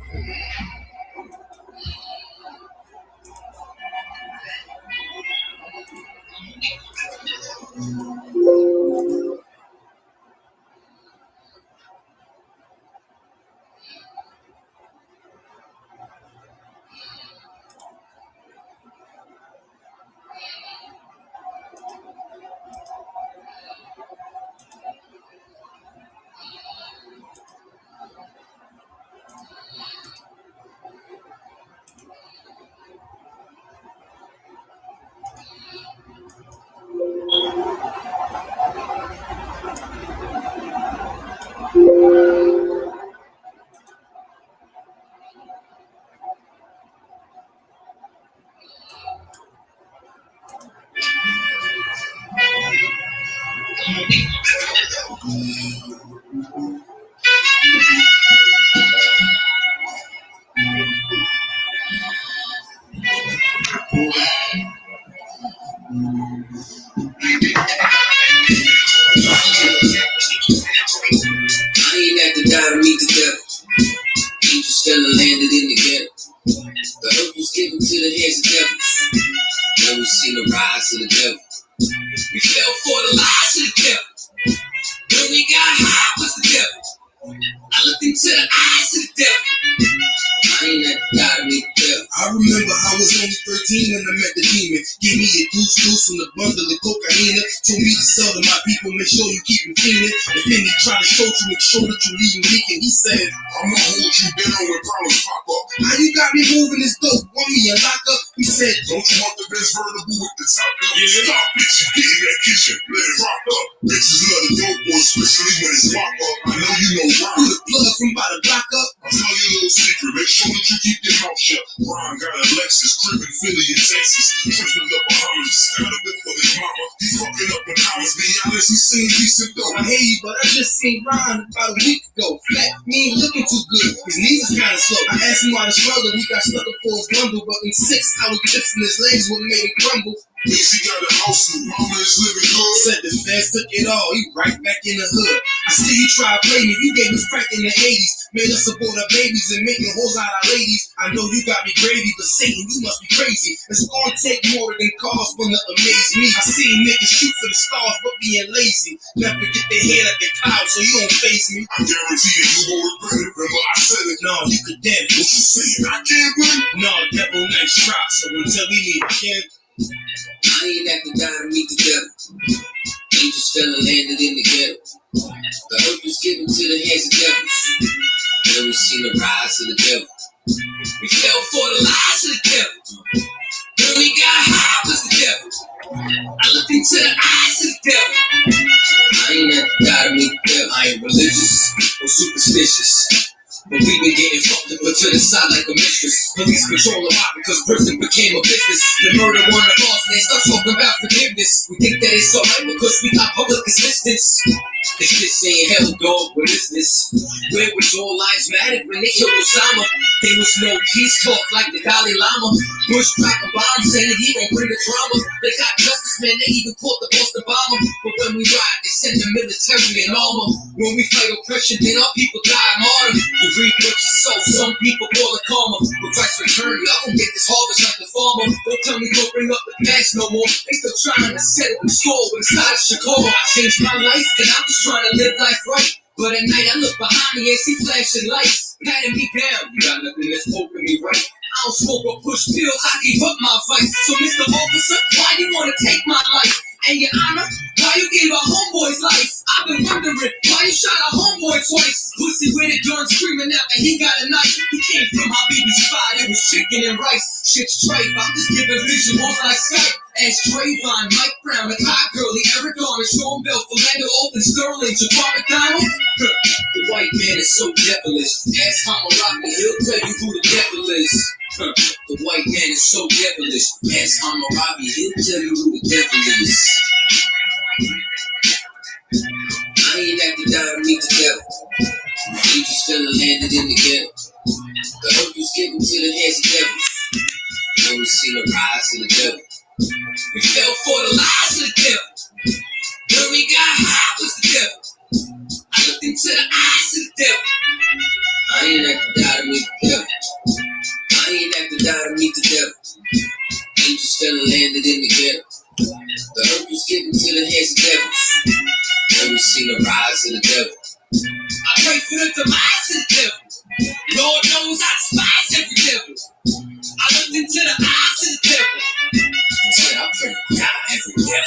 I ain't have to die to meet the devil. Angels fell and landed in the ghetto. The earth was given to the hands of devils. Now we seen the rise of the devil. We fell for the lies of the devil. When we got high was the devil. I looked into the eyes of the devil. I ain't had to die to meet the devil. I remember I was only 13 when I met the demon. Gave me a deuce from the bundle of cocaine. Told me to sell to my people, make sure you keep them feeling. If any try to show you, make sure that you leave him leaking. He said, I'ma hold you down when problems pop up. How you got me moving this dope? Want me a lock up? He said, don't you want the best vertical with the top up? Yeah. Stop, bitch, you get in that kitchen, let it rock up. Bitches love the dope boy, especially when it's pop up. I know you know why. Put a plug from by the block up. I'll tell you a little secret, make sure that you keep your mouth shut. Ron got a Lexus, crib in Philly and Texas. Tripping up Bahamas, just got a bit for his mama. He fucking up the commas, be honest, he seen decent though. I hear you, but I just seen Ron about a week ago. Flat, he ain't looking too good, his knees is kinda slow. I asked him why the struggle, he got stuck up for his bundle. But in 6 hours, chips in his legs would made it crumble. Bitch, he got a house and mama is living good. Said the feds took it all, he right back in the hood. I see you try to play me, you gave us crack in the 80s. Made us support our babies and making hoes out of ladies. I know you got me gravy, but Satan, you must be crazy. It's gonna take more than cars for to amaze me. I see niggas shoot for the stars, but being lazy. Never get their head at the clouds, so you don't face me. I guarantee you won't regret it. Remember I said it. No, you could damn it. What you saying? I can't win? No, devil nice try, so until we meet again. I ain't have to die to meet the devil. Angels fell and landed in the ghetto. The earth was given to the hands of devils. Then we seen the rise of the devil. We fell for the lies of the devil. When we got high was the devil. I looked into the eyes of the devil. I ain't have to die to meet the devil. I ain't religious or superstitious, but we been getting fucked up to the side like a mistress. Police control a lot because prison became a business. The murder one of us, they start talking about forgiveness. We think that it's alright because we got public assistance. This shit ain't hell, dog, what is this? Where was all lives mattered when they killed Osama? There was no peace talk like the Dalai Lama. Bush dropping bombs saying he gon' bring the drama. They got justice, man, they even caught the Boston bomber. But when we ride, they send the military in armor. When we fight oppression, then our people die martyr. You reap what you sow, some people call it karma. But Christ's return, y'all gon' get this harvest like the farmer. Don't tell me don't bring up the past no more. They still trying to settle the score inside Chicago. I changed my life, and I'm just trying to live life right. But at night I look behind me and see flashing lights, patting me down. You got nothing that's poking me right. I don't smoke or push pills, I gave up my vice. So Mr. Officer, why you wanna take my life? And your honor, why you gave a homeboy's life? I've been wondering, why you shot a homeboy twice? Pussy with a gun screaming out that he got a knife. He came from my baby's spot, it was chicken and rice. Shit's straight, I'm just giving visuals like Skype. Ash Trayvon, Mike Brown, the Hot Girlie, Eric Garner, Sean Bell, Philando Open, Sterling, Jabbar McDonald. The white man is so devilish. Ask Hammurabi, he'll tell you who the devil is. The white man is so devilish. Ask Hammurabi, he'll tell you who the devil is. I ain't have to die to meet the devil. Angels fell and landed in the ghetto. The earth was given to the hands of devils. Then we seen the rise of the devil. We fell for the lies of the devil. When we got high was the devil. I looked into the eyes of the devil. I I ain't have to die to meet the devil. I ain't have to die to meet the devil. Angels fell and landed in the ghetto. The earth was given to the hands of devils. And we seen the rise of the devil. I pray for the demise of the devil. Lord knows I despise every devil. I looked into the eyes of the devil. He said, I pray to die every devil.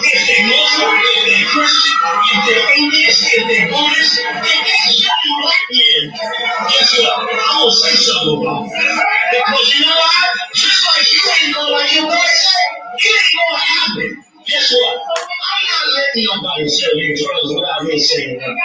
If they Muslim, if they Christian, if they're atheist, if they're Buddhist, if they're shutting black men, guess what? I'm gonna say something about it. Because you know what? Just like you ain't gonna like your boy said, it ain't gonna happen. Guess what? I'm not letting nobody sell me drugs without me saying that.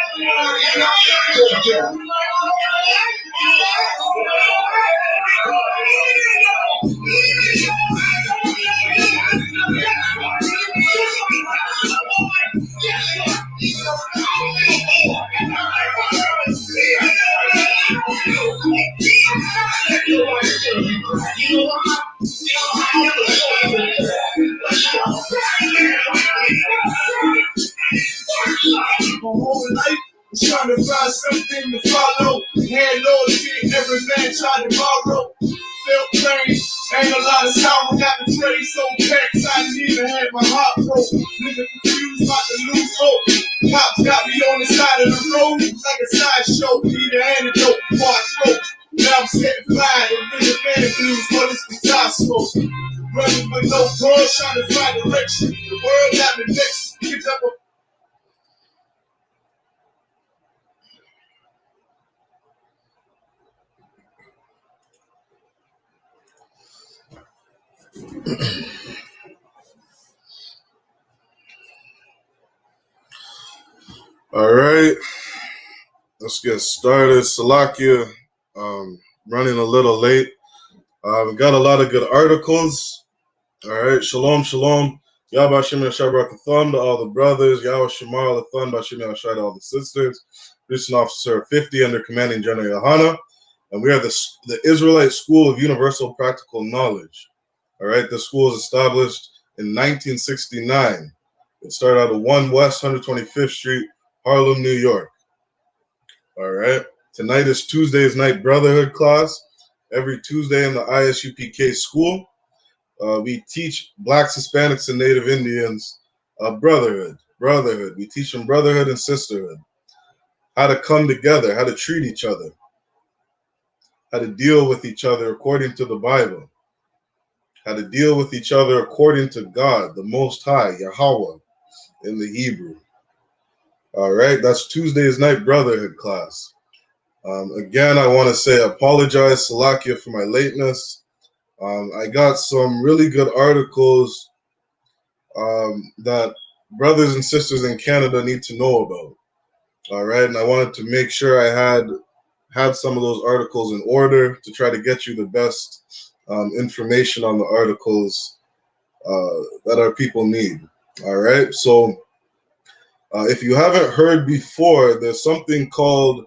My whole life was trying to find something to follow. Had loyalty, every man tried to borrow. Felt pain, ain't a lot of sound. Got the trade so packed, I didn't even have my heart broke. Nigga confused, about to lose hope. Cops got me on the side of the road like a sideshow. Need an antidote before I throw. Now I'm setting fire and living man blues, but it's the top smoke. Running with no cause, trying to find direction. The world got me vexed. Picked up a all right, let's get started. Salakia, running a little late. We got a lot of good articles. All right, shalom, shalom. Yahweh Shem Yashabrak to all the brothers. Yahweh Shemar Lathon Bashim Yashai to all the sisters. Police Officer 50 under Commanding General YAHANNA. And we are the Israelite School of Universal Practical Knowledge. All right, the school was established in 1969. It started out at 1 West 125th Street, Harlem, New York. All right. Tonight is Tuesday's night brotherhood class. Every Tuesday in the I.S.U.P.K school, we teach Blacks, Hispanics, and Native Indians brotherhood. We teach them brotherhood and sisterhood. How to come together, how to treat each other, how to deal with each other according to the Bible, how to deal with each other according to God, the Most High, Yahweh, in the Hebrew. All right, that's Tuesday's night brotherhood class. Again, I want to say I apologize, Salakia, for my lateness. I got some really good articles that brothers and sisters in Canada need to know about. All right, and I wanted to make sure I had some of those articles in order to try to get you the best information on the articles that our people need. All right, so if you haven't heard before, there's something called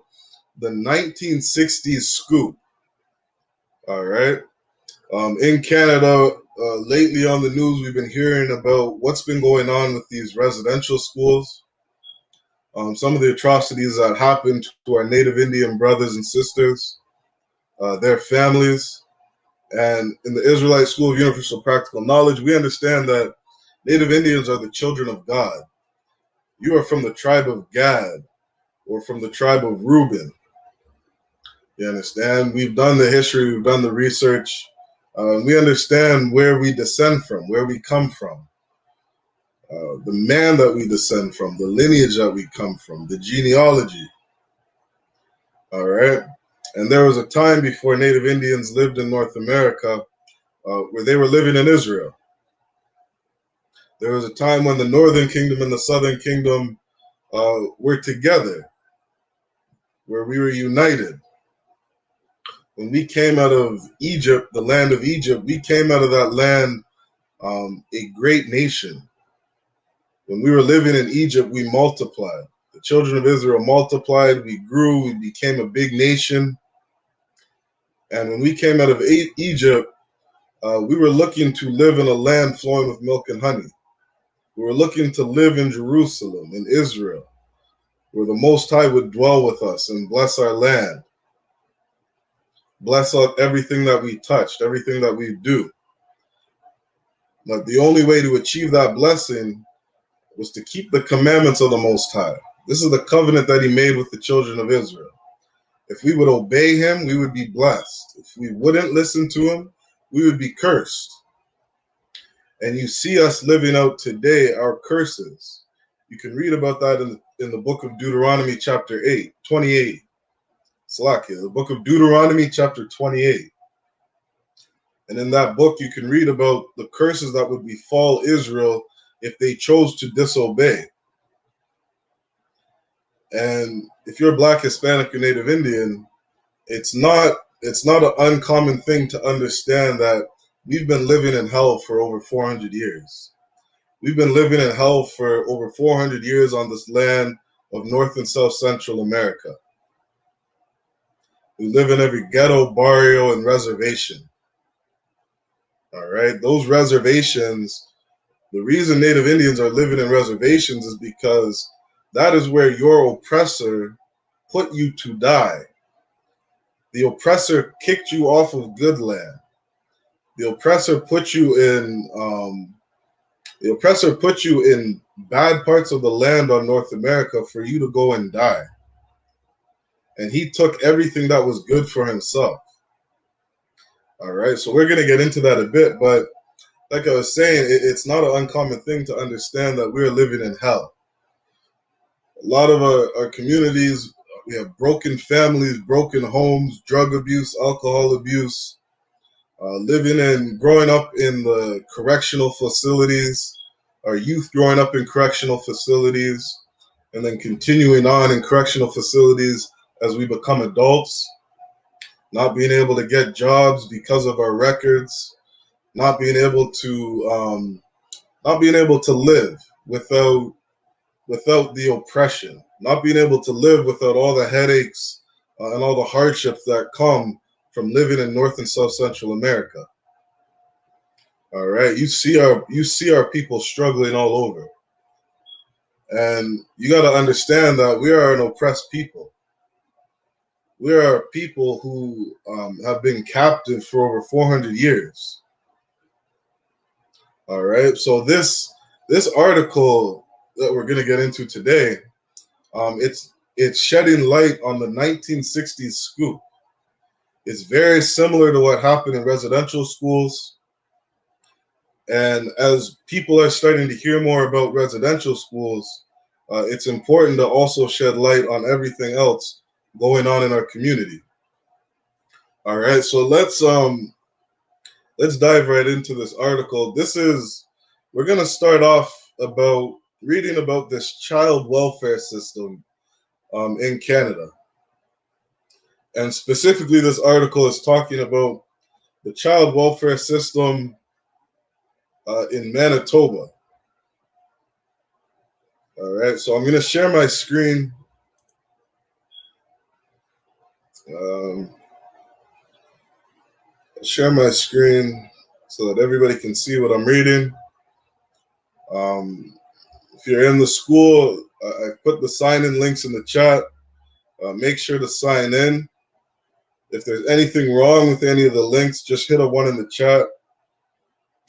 the 1960s Scoop. All right. In Canada, lately on the news, we've been hearing about what's been going on with these residential schools. Some of the atrocities that happened to our Native Indian brothers and sisters, their families. And in the Israelite School of Universal Practical Knowledge, we understand that Native Indians are the children of God. You are from the tribe of Gad or from the tribe of Reuben. You understand? We've done the history, we've done the research. We understand where we descend from, where we come from, the man that we descend from, the lineage that we come from, the genealogy. All right? And there was a time before Native Indians lived in North America where they were living in Israel. There was a time when the Northern Kingdom and the Southern Kingdom were together, where we were united. when we came out of Egypt, the land of Egypt, we came out of that land a great nation. When we were living in Egypt, we multiplied. The children of Israel multiplied, we grew, we became a big nation. And when we came out of Egypt, we were looking to live in a land flowing with milk and honey. We were looking to live in Jerusalem, in Israel, where the Most High would dwell with us and bless our land. Bless out everything that we touched, everything that we do. But the only way to achieve that blessing was to keep the commandments of the Most High. This is the covenant that he made with the children of Israel. If we would obey him, we would be blessed. If we wouldn't listen to him, we would be cursed. And you see us living out today our curses. You can read about that in the book of Deuteronomy chapter 28. Salakia, the book of Deuteronomy chapter 28. And in that book, you can read about the curses that would befall Israel if they chose to disobey. And if you're Black, Hispanic, or Native Indian, it's not an uncommon thing to understand that we've been living in hell for over 400 years. We've been living in hell for over 400 years on this land of North and South Central America. We live in every ghetto, barrio, and reservation. All right, those reservations, the reason Native Indians are living in reservations is because that is where your oppressor put you to die. The oppressor kicked you off of good land. The oppressor put you in bad parts of the land on North America for you to go and die. And he took everything that was good for himself. All right, so we're going to get into that a bit, but like I was saying, it's not an uncommon thing to understand that we're living in hell. A lot of our communities, we have broken families, broken homes, drug abuse, alcohol abuse, growing up in the correctional facilities, our youth growing up in correctional facilities, and then continuing on in correctional facilities as we become adults, not being able to get jobs because of our records, not being able to live without the oppression, not being able to live without all the headaches and all the hardships that come from living in North and South Central America. All right, you see our people struggling all over, and you got to understand that we are an oppressed people. We are people who have been captive for over 400 years. All right, so this article that we're going to get into today, it's shedding light on the 1960s scoop. It's very similar to what happened in residential schools. And as people are starting to hear more about residential schools, it's important to also shed light on everything else going on in our community. All right, so let's dive right into this article. We're going to start off about reading about this child welfare system in Canada. And specifically, this article is talking about the child welfare system in Manitoba. All right, so I'm going to share my screen. Share my screen so that everybody can see what I'm reading. If you're in the school, I put the sign-in links in the chat. Make sure to sign in. If there's anything wrong with any of the links, just hit a 1 in the chat.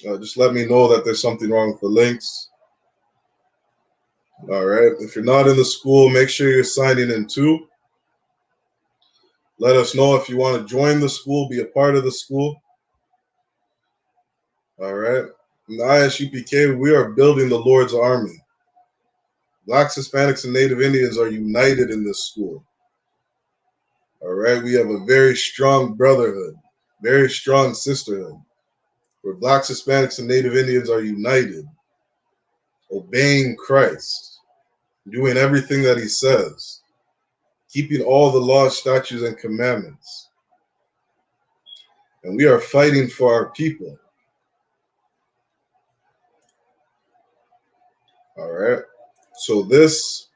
Just let me know that there's something wrong with the links. All right. If you're not in the school, make sure you're signing in too. Let us know if you want to join the school, be a part of the school. All right. In the I.S.U.P.K, we are building the Lord's army. Blacks, Hispanics, and Native Indians are united in this school. All right. We have a very strong brotherhood, very strong sisterhood, where Blacks, Hispanics, and Native Indians are united, obeying Christ, doing everything that he says, keeping all the laws, statutes, and commandments. and we are fighting for our people. All right. So this,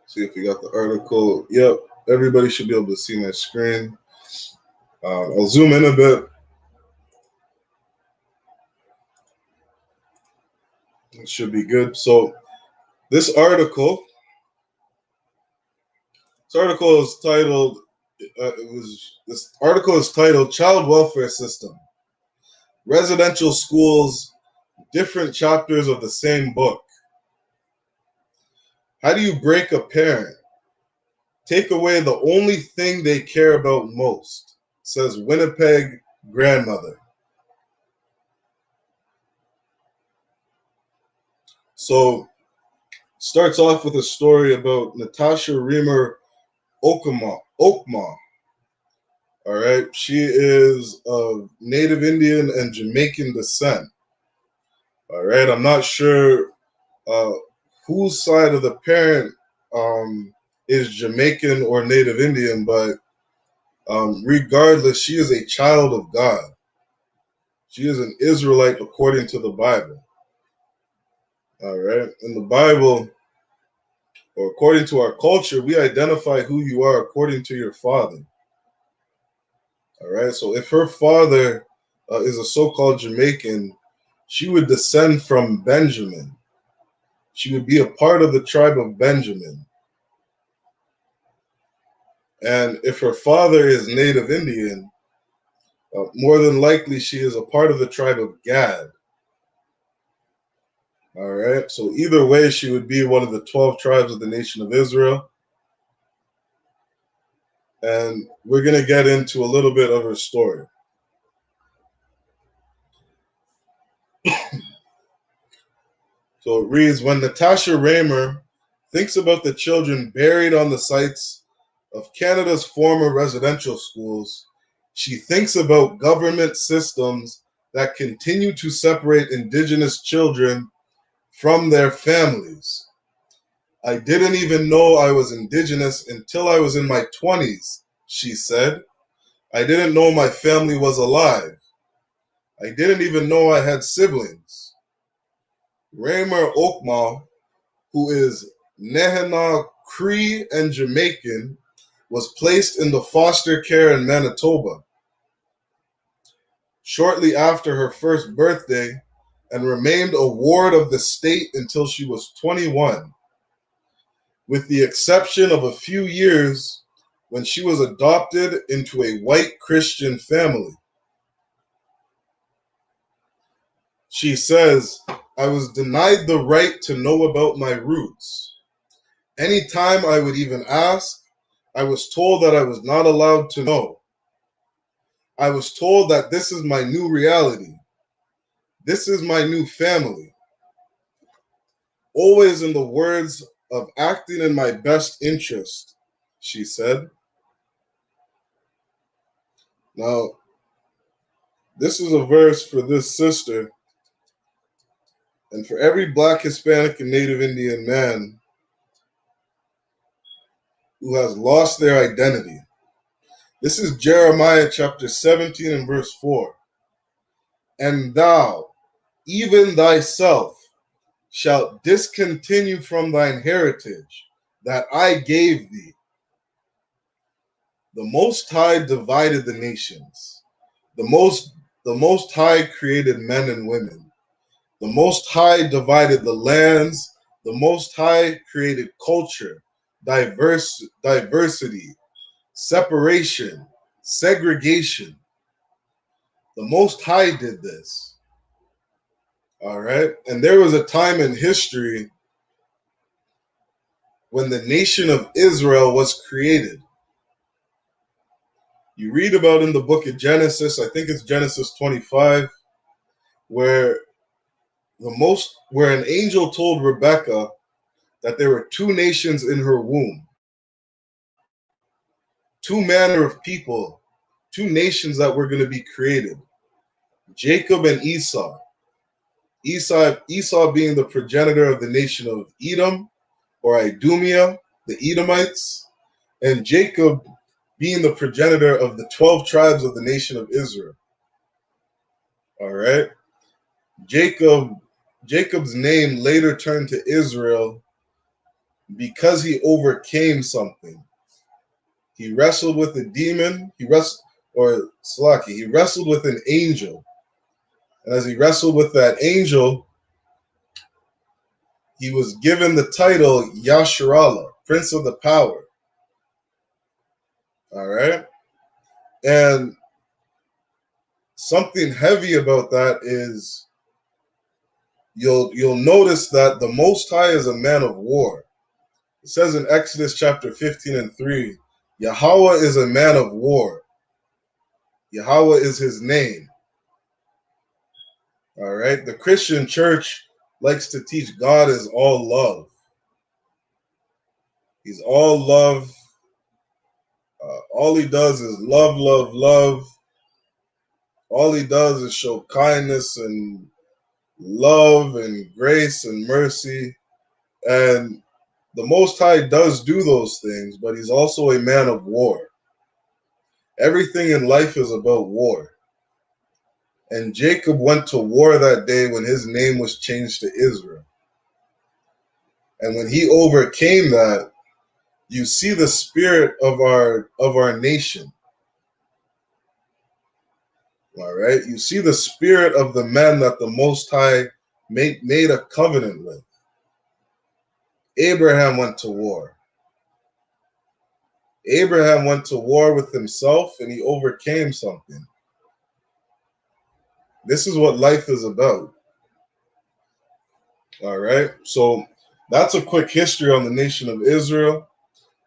see if we got the article. Yep. Everybody should be able to see my screen. I'll zoom in a bit. It should be good. So this article is titled, this article is titled Child Welfare System, Residential Schools, Different Chapters of the Same Book. How do you break a parent? Take away the only thing they care about most, says Winnipeg grandmother. So starts off with a story about Natasha Reamer Okma. All right, she is of Native Indian and Jamaican descent. All right, I'm not sure whose side of the parent is Jamaican or Native Indian, but regardless, she is a child of God. She is an Israelite according to the Bible. All right, in the Bible, or according to our culture, we identify who you are according to your father. All right, so if her father is a so-called Jamaican, she would descend from Benjamin. She would be a part of the tribe of Benjamin. And if her father is Native Indian, more than likely she is a part of the tribe of Gad. All right, so either way, she would be one of the 12 tribes of the nation of Israel. And we're going to get into a little bit of her story. So it reads, when Natasha Raymer thinks about the children buried on the sites of Canada's former residential schools, she thinks about government systems that continue to separate Indigenous children from their families. I didn't even know I was Indigenous until I was in my 20s, she said. I didn't know my family was alive. I didn't even know I had siblings. Raymer Okma, who is Nehena Cree and Jamaican, was placed in the foster care in Manitoba shortly after her first birthday and remained a ward of the state until she was 21, with the exception of a few years when she was adopted into a white Christian family. She says, I was denied the right to know about my roots. Anytime I would even ask, I was told that I was not allowed to know. I was told that this is my new reality. This is my new family. Always in the words of acting in my best interest, she said. Now, this is a verse for this sister and for every Black, Hispanic, and Native Indian man who has lost their identity. This is Jeremiah chapter 17 and verse 4. And thou, even thyself, shalt discontinue from thine heritage that I gave thee. The Most High divided the nations. The Most High created men and women. The Most High divided the lands. The Most High created culture, diversity, separation, segregation. The Most High did this. All right. And there was a time in history when the nation of Israel was created. You read about in the book of Genesis, I think it's Genesis 25, where an angel told Rebekah that there were two nations in her womb, two manner of people, two nations that were going to be created, Jacob and Esau. Esau being the progenitor of the nation of Edom or Idumea, the Edomites, and Jacob being the progenitor of the 12 tribes of the nation of Israel. All right. Jacob's name later turned to Israel because he overcame something. He wrestled with a demon. He wrestled with an angel. And as he wrestled with that angel, he was given the title Yasharallah, Prince of the Power. All right. And something heavy about that is you'll notice that the Most High is a man of war. It says in Exodus chapter 15:3, Yahweh is a man of war. Yahweh is his name. All right. The Christian church likes to teach God is all love. He's all love. All he does is love, love, love. All he does is show kindness and love and grace and mercy. And the Most High does do those things, but he's also a man of war. Everything in life is about war. And Jacob went to war that day when his name was changed to Israel. And when he overcame that, you see the spirit of our nation. All right. You see the spirit of the men that the Most High made a covenant with. Abraham went to war. Abraham went to war with himself and he overcame something. This is what life is about. All right. So that's a quick history on the nation of Israel.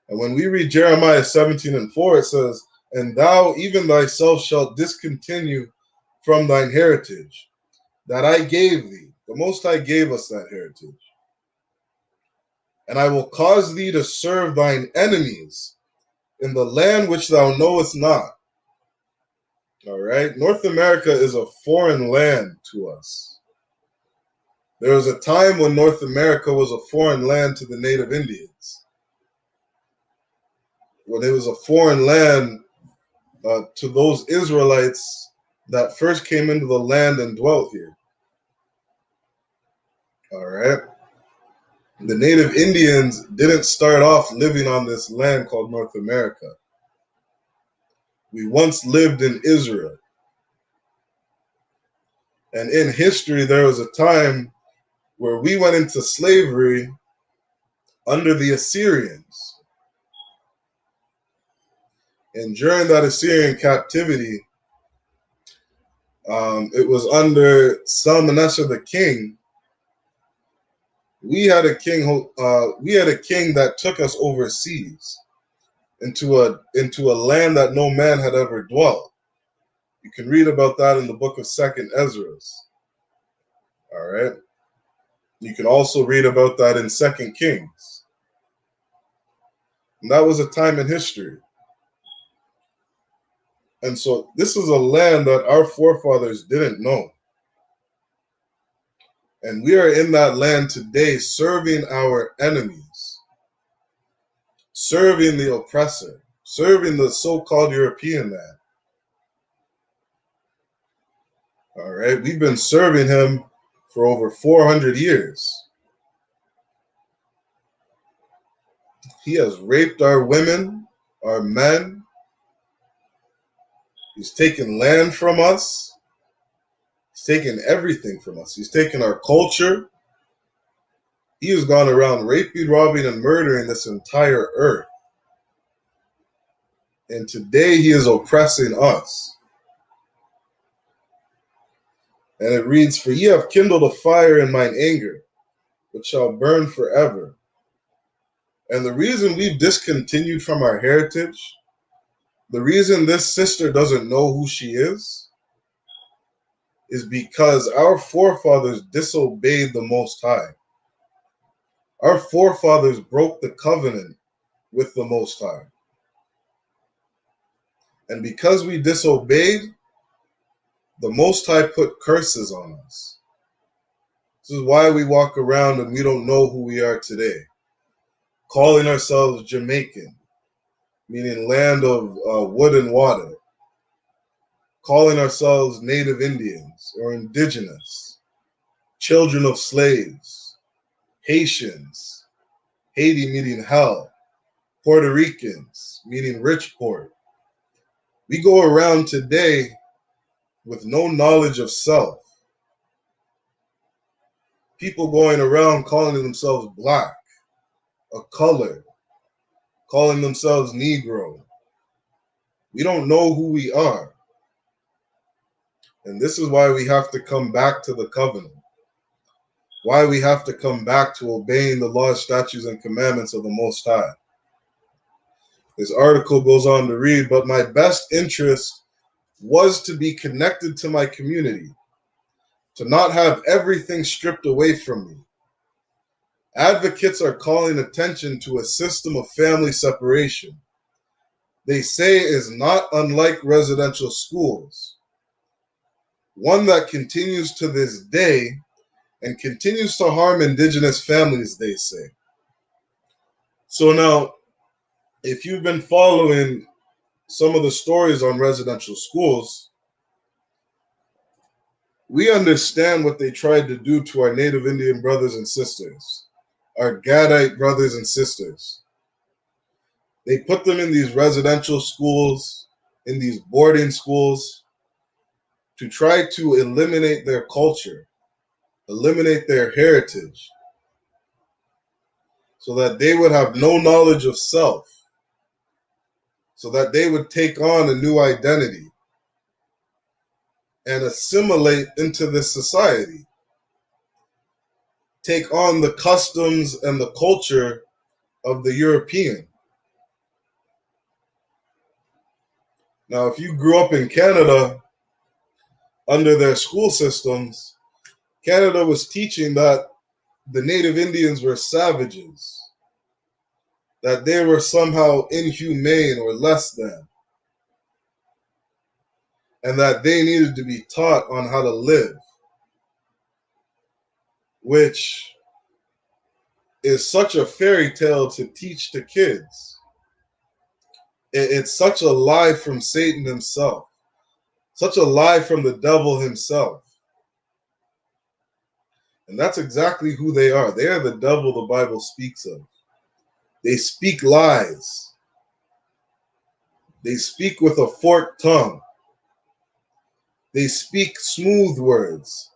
And when we read Jeremiah 17:4, it says, "And thou even thyself shalt discontinue from thine heritage that I gave thee." The Most High gave us that heritage. "And I will cause thee to serve thine enemies in the land which thou knowest not." All right. North America is a foreign land to us. There was a time when North America was a foreign land to the native Indians. When it was a foreign land to those Israelites that first came into the land and dwelt here. All right. The native Indians didn't start off living on this land called North America. We once lived in Israel. And in history, there was a time where we went into slavery under the Assyrians. And during that Assyrian captivity, it was under Shalmaneser the king. We had a king that took us overseas into a land that no man had ever dwelt. You can read about that in the book of 2nd Ezra. All right. You can also read about that in 2nd Kings. And that was a time in history. And so this is a land that our forefathers didn't know. And we are in that land today serving our enemies, serving the oppressor, serving the so-called European man. All right. We've been serving him for over 400 years. He has raped our women, our men. He's taken land from us. He's taken everything from us. He's taken our culture. He has gone around raping, robbing, and murdering this entire earth. And today he is oppressing us. And it reads, "For ye have kindled a fire in mine anger, which shall burn forever." And the reason we've discontinued from our heritage, the reason this sister doesn't know who she is because our forefathers disobeyed the Most High. Our forefathers broke the covenant with the Most High. And because we disobeyed, the Most High put curses on us. This is why we walk around and we don't know who we are today, calling ourselves Jamaican, meaning land of wood and water, calling ourselves Native Indians or Indigenous, children of slaves, Haitians, Haiti meaning hell, Puerto Ricans meaning rich port. We go around today with no knowledge of self. People going around calling themselves black, a color, calling themselves Negro. We don't know who we are. And this is why we have to come back to the covenant. Why we have to come back to obeying the laws, statutes, and commandments of the Most High. This article goes on to read, but my best interest was to be connected to my community, to not have everything stripped away from me. Advocates are calling attention to a system of family separation. They say is not unlike residential schools, one that continues to this day and continues to harm indigenous families, they say. So now, if you've been following some of the stories on residential schools, we understand what they tried to do to our Native Indian brothers and sisters, our Gadite brothers and sisters. They put them in these residential schools, in these boarding schools, to try to eliminate their culture, eliminate their heritage, so that they would have no knowledge of self, so that they would take on a new identity and assimilate into this society, take on the customs and the culture of the European. Now, if you grew up in Canada under their school systems, Canada was teaching that the Native Indians were savages, that they were somehow inhumane or less than, and that they needed to be taught on how to live, which is such a fairy tale to teach to kids. It's such a lie from Satan himself, such a lie from the devil himself. And that's exactly who they are. They are the devil the Bible speaks of. They speak lies. They speak with a forked tongue. They speak smooth words,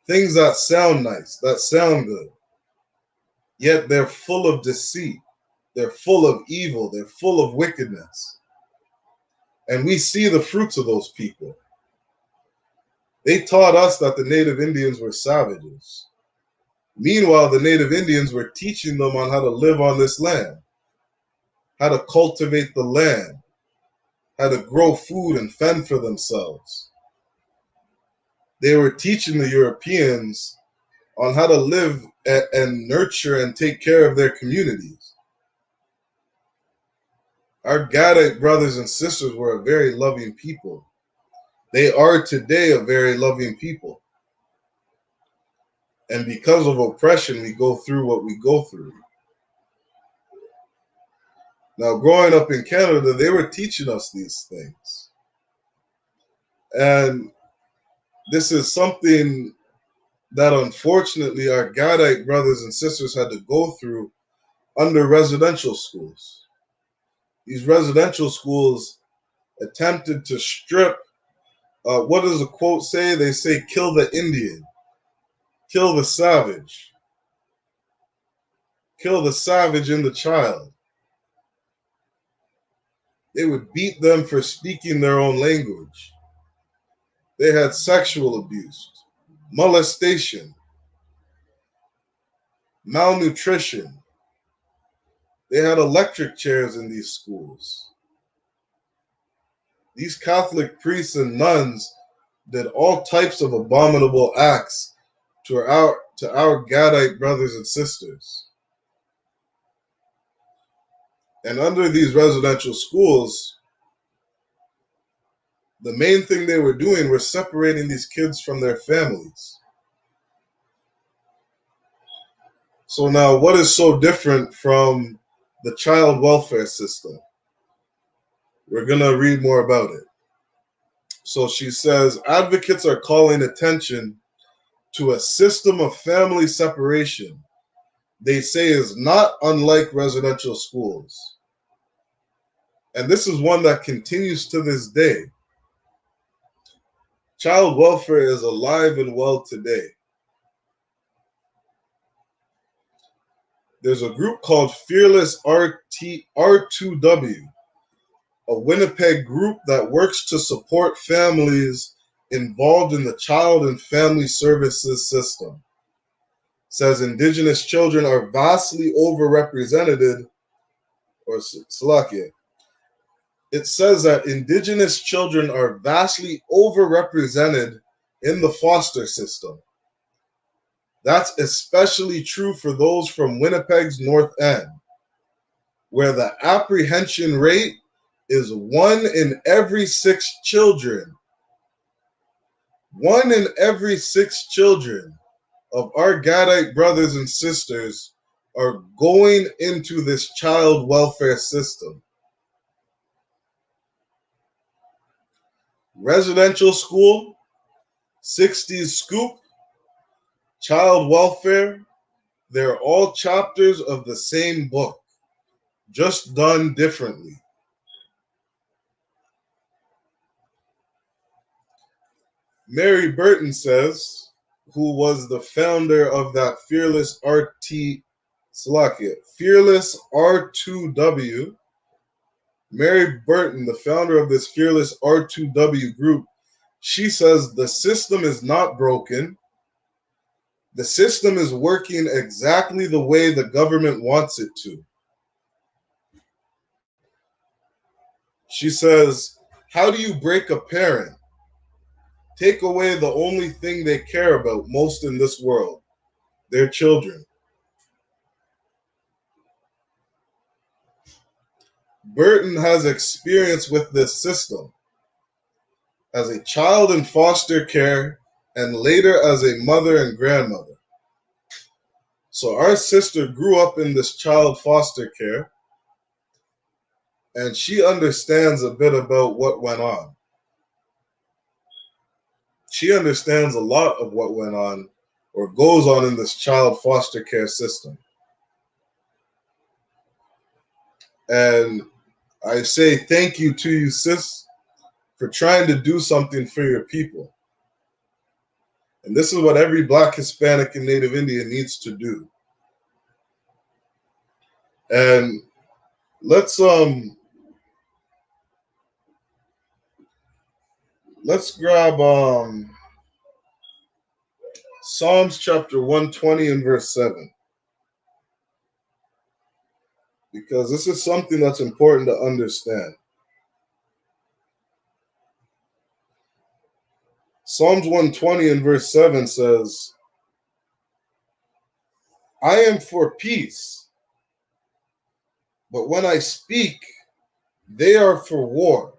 things that sound nice, that sound good. Yet they're full of deceit. They're full of evil. They're full of wickedness. And we see the fruits of those people. They taught us that the Native Indians were savages. Meanwhile, the Native Indians were teaching them on how to live on this land, how to cultivate the land, how to grow food and fend for themselves. They were teaching the Europeans on how to live and nurture and take care of their communities. Our Gadite brothers and sisters were a very loving people. They are today a very loving people. And because of oppression, we go through what we go through. Now, growing up in Canada, they were teaching us these things. And this is something that unfortunately our Gadite brothers and sisters had to go through under residential schools. These residential schools attempted to strip, what does the quote say? They say, kill the Indian, kill the savage in the child. They would beat them for speaking their own language. They had sexual abuse, molestation, malnutrition. They had electric chairs in these schools. These Catholic priests and nuns did all types of abominable acts to our Gadite brothers and sisters. And under these residential schools, the main thing they were doing was separating these kids from their families. So now, what is so different from the child welfare system? We're going to read more about it. So she says, advocates are calling attention to a system of family separation they say is not unlike residential schools. And this is one that continues to this day. Child welfare is alive and well today. There's a group called Fearless R2W, a Winnipeg group that works to support families involved in the child and family services system. Says Indigenous children are vastly overrepresented, or Salakia. It says that Indigenous children are vastly overrepresented in the foster system. That's especially true for those from Winnipeg's North End, where the apprehension rate is 1 in every 6 children. 1 in every 6 children of our Gadite brothers and sisters are going into this child welfare system. Residential school, 60s Scoop, child welfare, they're all chapters of the same book, just done differently. Mary Burton says, who was the founder of that Fearless Fearless R2W, Mary Burton, the founder of this Fearless R2W group, she says the system is not broken. The system is working exactly the way the government wants it to. She says, how do you break a parent? Take away the only thing they care about most in this world, their children. Burton has experience with this system as a child in foster care and later as a mother and grandmother. So our sister grew up in this child foster care, and she understands a bit about what went on. She understands a lot of what went on or goes on in this child foster care system. And I say thank you to you, sis, for trying to do something for your people. And this is what every Black, Hispanic, and Native Indian needs to do. And let's grab Psalms chapter 120 and verse 7. Because this is something that's important to understand. Psalms 120 and verse 7 says, I am for peace, but when I speak, they are for war.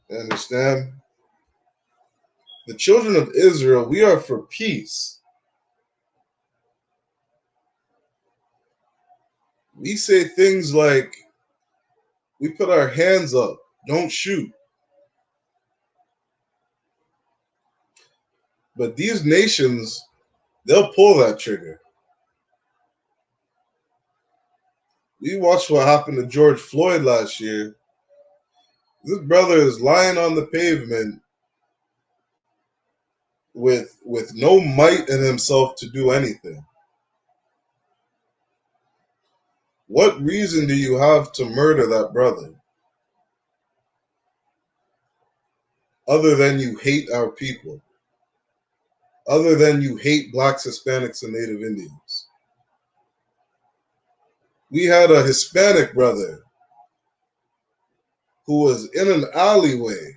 You understand? The children of Israel, we are for peace. We say things like, we put our hands up, don't shoot. But these nations, they'll pull that trigger. We watched what happened to George Floyd last year. This brother is lying on the pavement with no might in himself to do anything. What reason do you have to murder that brother? Other than you hate our people. Other than you hate Blacks, Hispanics, and Native Indians. We had a Hispanic brother who was in an alleyway.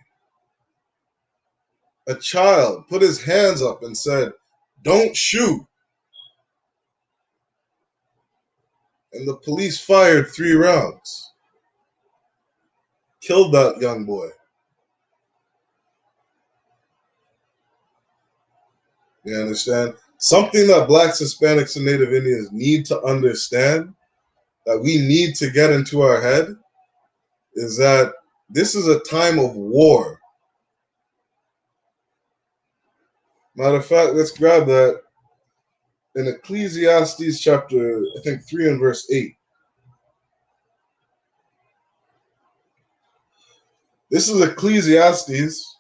A child put his hands up and said, don't shoot. And the police fired 3 rounds. Killed that young boy. You understand? Something that Blacks, Hispanics, and Native Indians need to understand that we need to get into our head is that this is a time of war. Matter of fact, let's grab that in Ecclesiastes chapter, I think 3 and verse 8. This is Ecclesiastes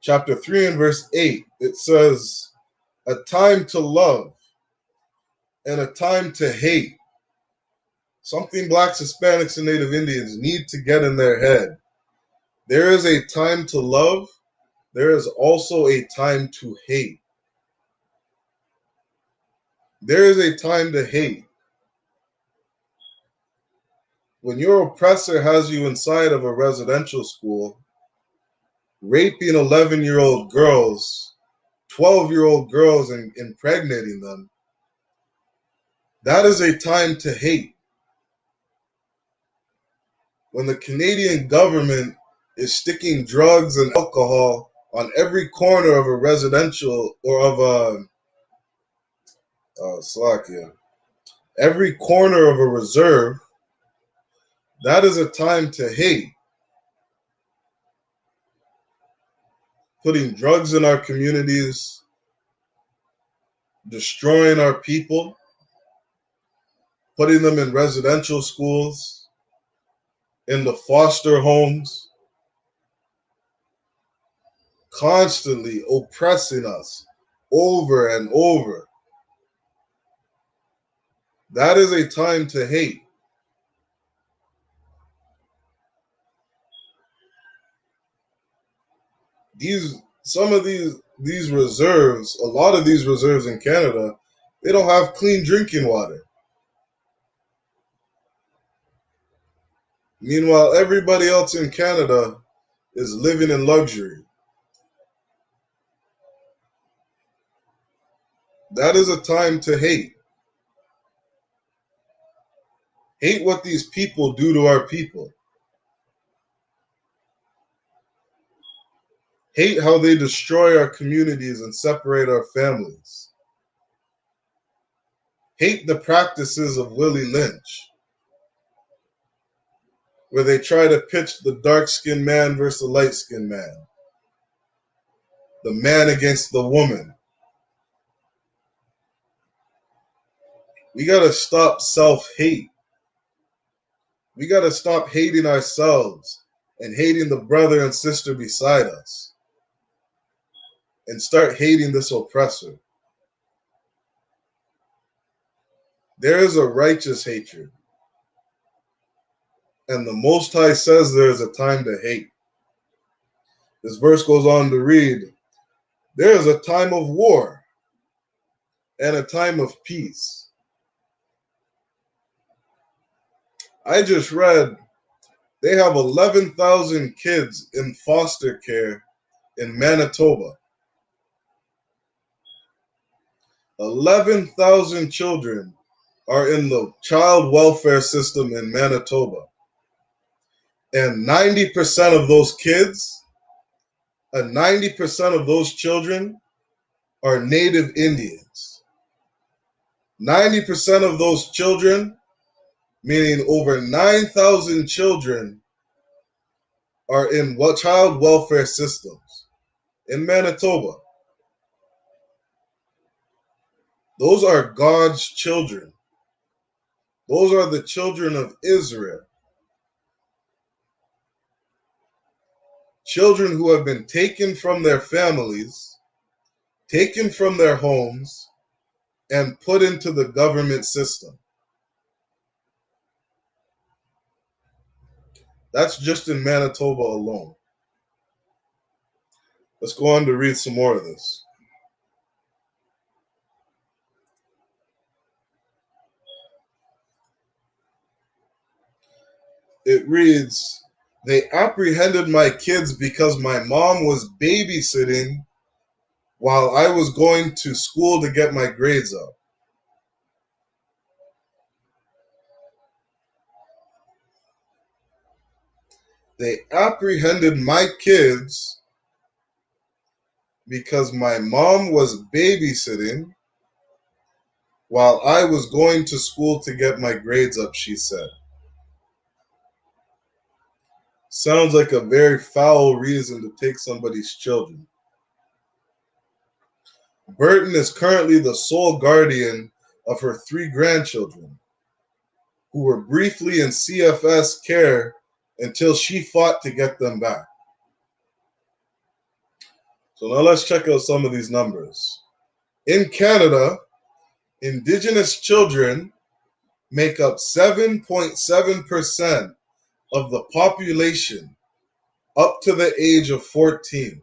chapter 3 and verse 8. It says, a time to love and a time to hate. Something blacks, Hispanics, and Native Indians need to get in their head. There is a time to love. There is also a time to hate. There is a time to hate. When your oppressor has you inside of a residential school, raping 11-year-old girls, 12-year-old girls, and impregnating them, that is a time to hate. When the Canadian government is sticking drugs and alcohol on every corner of a residential or of every corner of a reserve, that is a time to hate. Putting drugs in our communities, destroying our people, putting them in residential schools, in the foster homes, constantly oppressing us over and over. That is a time to hate. Some of these reserves, a lot of these reserves in Canada, they don't have clean drinking water. Meanwhile, everybody else in Canada is living in luxury. That is a time to hate. Hate what these people do to our people. Hate how they destroy our communities and separate our families. Hate the practices of Willie Lynch, where they try to pitch the dark-skinned man versus the light-skinned man, the man against the woman. We gotta stop self-hate. We gotta stop hating ourselves and hating the brother and sister beside us, and start hating this oppressor. There is a righteous hatred, and the Most High says there is a time to hate. This verse goes on to read, there is a time of war and a time of peace. I just read they have 11,000 kids in foster care in Manitoba. 11,000 children are in the child welfare system in Manitoba. And 90% of those kids, and 90% of those children are Native Indians. 90% of those children, meaning over 9,000 children, are in child welfare systems in Manitoba. Those are God's children. Those are the children of Israel. Children who have been taken from their families, taken from their homes, and put into the government system. That's just in Manitoba alone. Let's go on to read some more of this. It reads, they apprehended my kids because my mom was babysitting while I was going to school to get my grades up. They apprehended my kids because my mom was babysitting while I was going to school to get my grades up, she said. Sounds like a very foul reason to take somebody's children. Burton is currently the sole guardian of her 3 grandchildren, who were briefly in CFS care until she fought to get them back. So now let's check out some of these numbers. In Canada, Indigenous children make up 7.7% of the population up to the age of 14,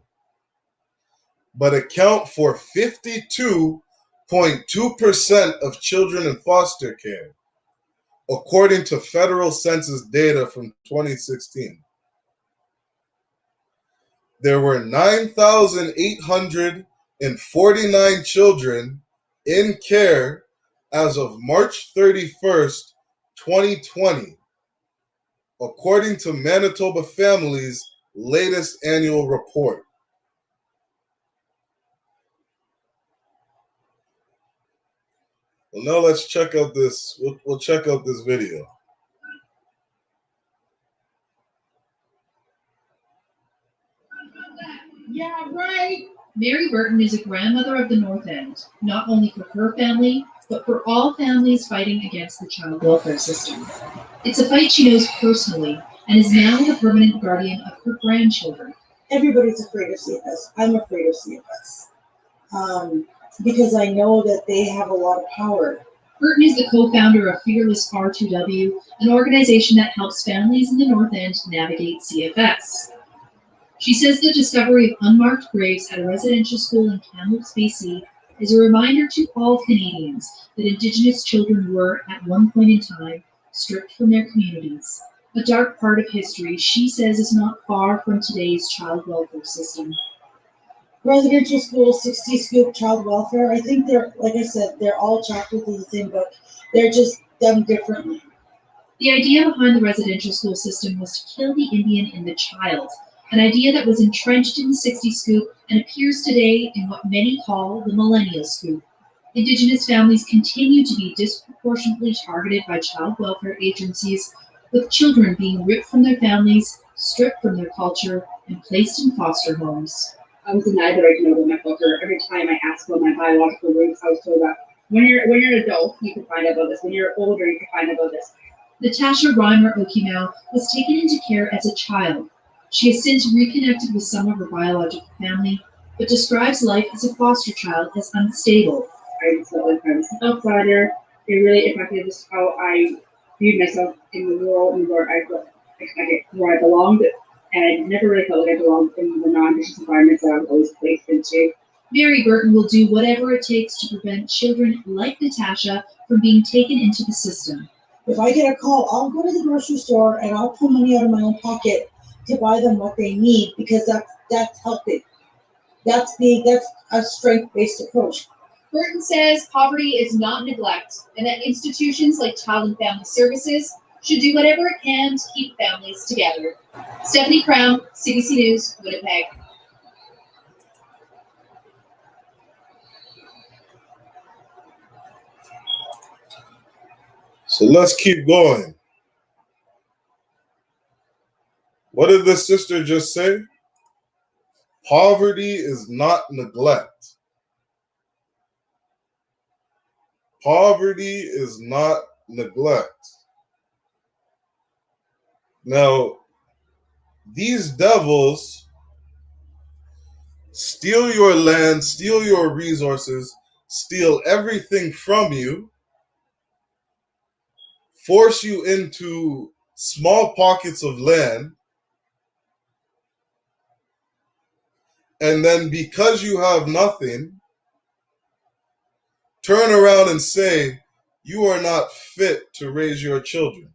but account for 52.2% of children in foster care, according to federal census data from 2016. There were 9,849 children in care as of March 31st, 2020, according to Manitoba Family's latest annual report. Well, now let's check out this. We'll check out this video. Yeah, right. Mary Burton is a grandmother of the North End, not only for her family, but for all families fighting against the child welfare system. It's a fight she knows personally and is now the permanent guardian of her grandchildren. Everybody's afraid of CFS. I'm afraid of CFS because I know that they have a lot of power. Burton is the co-founder of Fearless R2W, an organization that helps families in the North End navigate CFS. She says the discovery of unmarked graves at a residential school in Kamloops, BC, is a reminder to all Canadians that Indigenous children were, at one point in time, stripped from their communities. A dark part of history she says is not far from today's child welfare system. Residential school, 60s Scoop, child welfare, I think they're, like I said, they're all chapters of the same book. They're just done differently. The idea behind the residential school system was to kill the Indian in the child, an idea that was entrenched in the 60s Scoop and appears today in what many call the Millennial Scoop. Indigenous families continue to be disproportionately targeted by child welfare agencies, with children being ripped from their families, stripped from their culture, and placed in foster homes. I was denied the right to know about my culture. Every time I asked about my biological roots, I was told that when you're an adult, you can find out about this. When you're older, you can find out about this. Natasha Reimer Okimau was taken into care as a child. She has since reconnected with some of her biological family, but describes life as a foster child as unstable. I felt like I was an outsider. It really impacted just how I viewed myself in the world and where I felt where I belonged. And I never really felt like I belonged in the non-Indigenous environments that I was always placed into. Mary Burton will do whatever it takes to prevent children like Natasha from being taken into the system. If I get a call, I'll go to the grocery store and I'll pull money out of my own pocket to buy them what they need, because that's helping. That's a strength-based approach. Burton says poverty is not neglect, and that institutions like Child and Family Services should do whatever it can to keep families together. Stephanie Crown, CBC News, Winnipeg. So let's keep going. What did this sister just say? Poverty is not neglect. Poverty is not neglect. Now, these devils steal your land, steal your resources, steal everything from you, force you into small pockets of land, and then because you have nothing, turn around and say you are not fit to raise your children.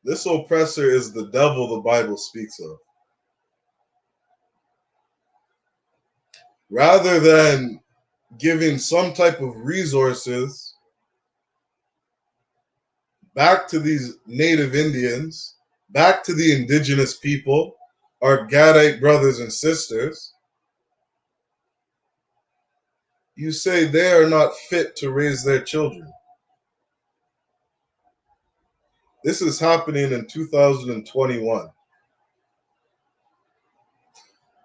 This oppressor is the devil the Bible speaks of. Rather than giving some type of resources back to these native Indians, back to the indigenous people, our Gadite brothers and sisters, you say they are not fit to raise their children. This is happening in 2021.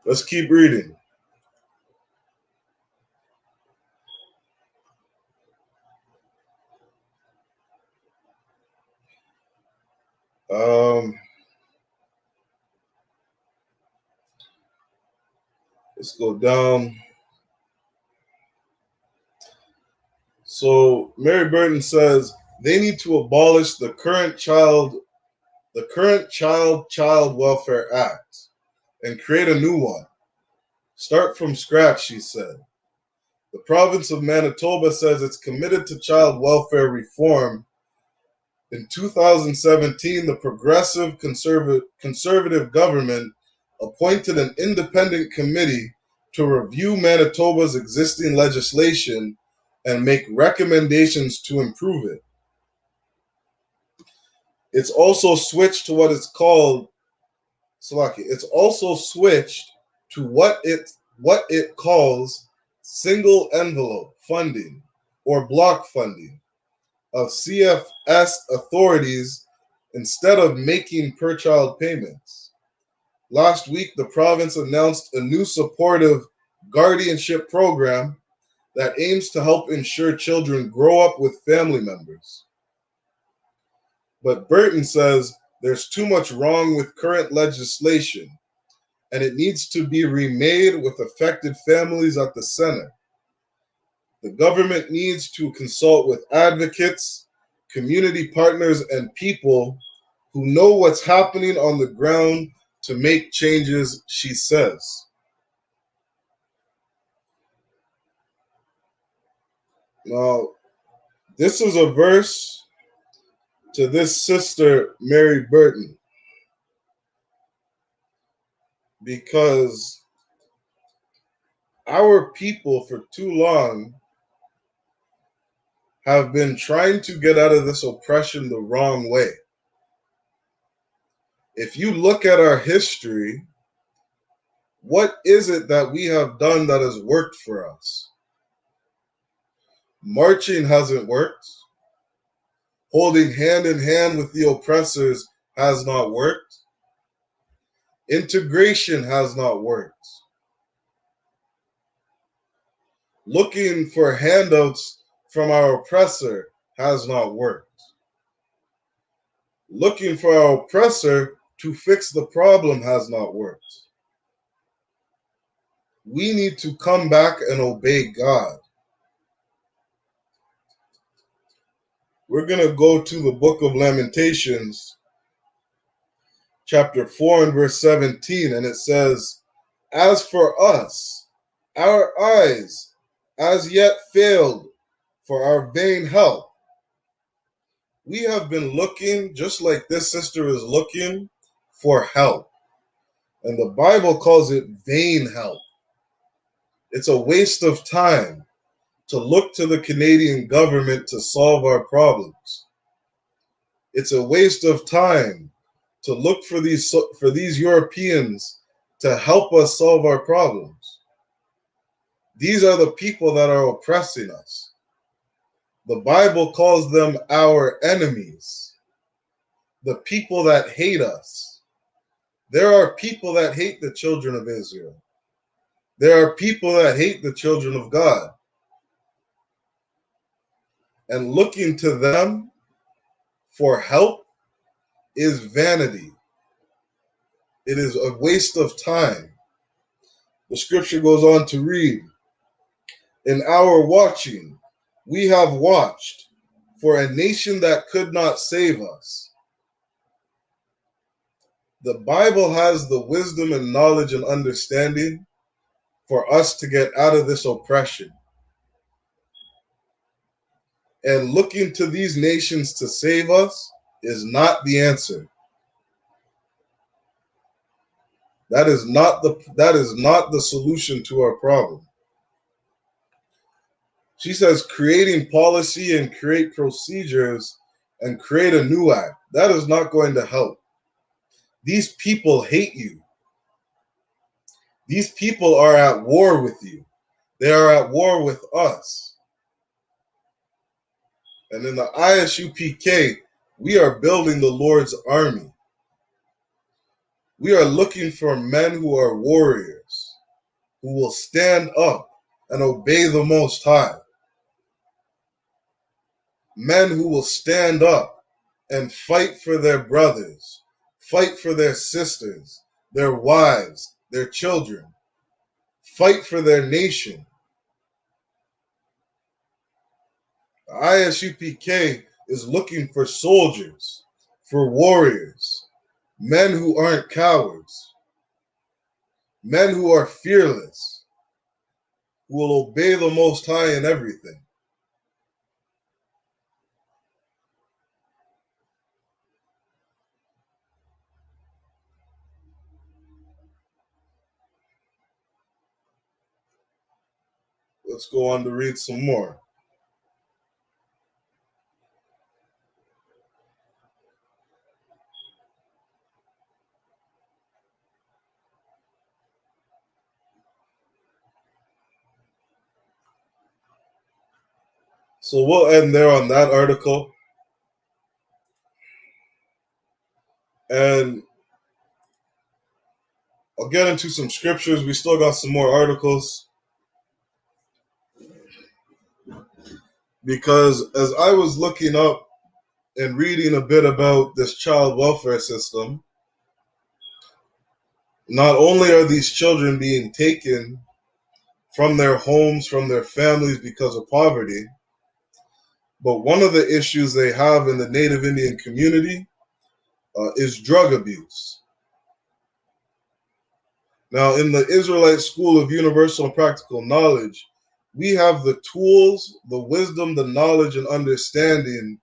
Let's keep reading. Let's go down. So Mary Burton says they need to abolish the current Child Welfare Act and create a new one. Start from scratch, she said. The province of Manitoba says it's committed to child welfare reform. In 2017, the progressive conservative government appointed an independent committee to review Manitoba's existing legislation and make recommendations to improve it. It's also switched to what it calls single envelope funding or block funding of CFS authorities instead of making per child payments. Last week, the province announced a new supportive guardianship program that aims to help ensure children grow up with family members. But Burton says there's too much wrong with current legislation, and it needs to be remade with affected families at the center. The government needs to consult with advocates, community partners, and people who know what's happening on the ground to make changes, she says. Now, this is a verse to this sister, Mary Burton, because our people for too long have been trying to get out of this oppression the wrong way. If you look at our history, what is it that we have done that has worked for us? Marching hasn't worked. Holding hand in hand with the oppressors has not worked. Integration has not worked. Looking for handouts from our oppressor has not worked. Looking for our oppressor to fix the problem has not worked. We need to come back and obey God. We're going to go to the book of Lamentations, chapter 4 and verse 17, and it says, "As for us, our eyes as yet failed for our vain help. We have been looking, just like this sister is looking, for help." And the Bible calls it vain help. It's a waste of time to look to the Canadian government to solve our problems. It's a waste of time to look for these Europeans to help us solve our problems. These are the people that are oppressing us. The Bible calls them our enemies, the people that hate us. There are people that hate the children of Israel. There are people that hate the children of God. And looking to them for help is vanity. It is a waste of time. The scripture goes on to read, "In our watching, we have watched for a nation that could not save us." The Bible has the wisdom and knowledge and understanding for us to get out of this oppression. And looking to these nations to save us is not the answer. That is not the solution to our problem. She says creating policy and create procedures and create a new act. That is not going to help. These people hate you. These people are at war with you. They are at war with us. And in the I.S.U.P.K, we are building the Lord's army. We are looking for men who are warriors, who will stand up and obey the Most High. Men who will stand up and fight for their brothers, fight for their sisters, their wives, their children, fight for their nation. The I.S.U.P.K is looking for soldiers, for warriors, men who aren't cowards, men who are fearless, who will obey the Most High in everything. Let's go on to read some more. So we'll end there on that article. And I'll get into some scriptures. We still got some more articles. Because as I was looking up and reading a bit about this child welfare system, not only are these children being taken from their homes, from their families because of poverty, but one of the issues they have in the Native Indian community is drug abuse. Now, in the Israelite School of Universal and Practical Knowledge, we have the tools, the wisdom, the knowledge, and understanding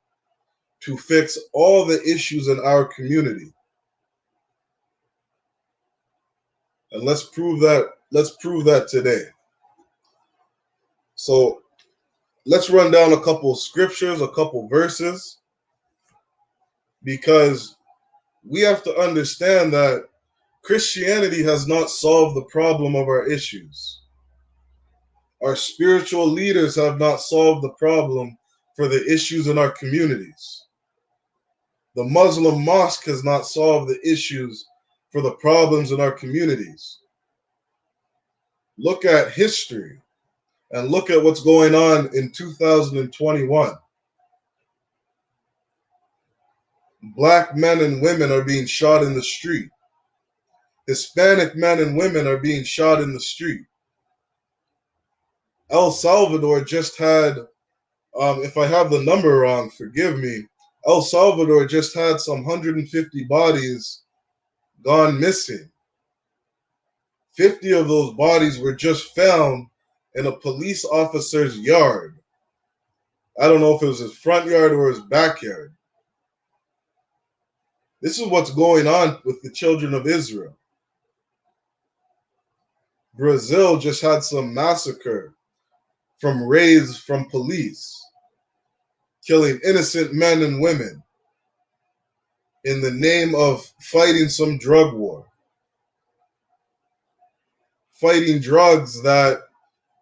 to fix all the issues in our community. And let's prove that today. So let's run down a couple scriptures, a couple verses, because we have to understand that Christianity has not solved the problem of our issues. Our spiritual leaders have not solved the problem for the issues in our communities. The Muslim mosque has not solved the issues for the problems in our communities. Look at history and look at what's going on in 2021. Black men and women are being shot in the street. Hispanic men and women are being shot in the street. El Salvador just had, if I have the number wrong, forgive me, El Salvador just had some 150 bodies gone missing. 50 of those bodies were just found in a police officer's yard. I don't know if it was his front yard or his backyard. This is what's going on with the children of Israel. Brazil just had some massacre from raids from police, killing innocent men and women in the name of fighting some drug war, fighting drugs that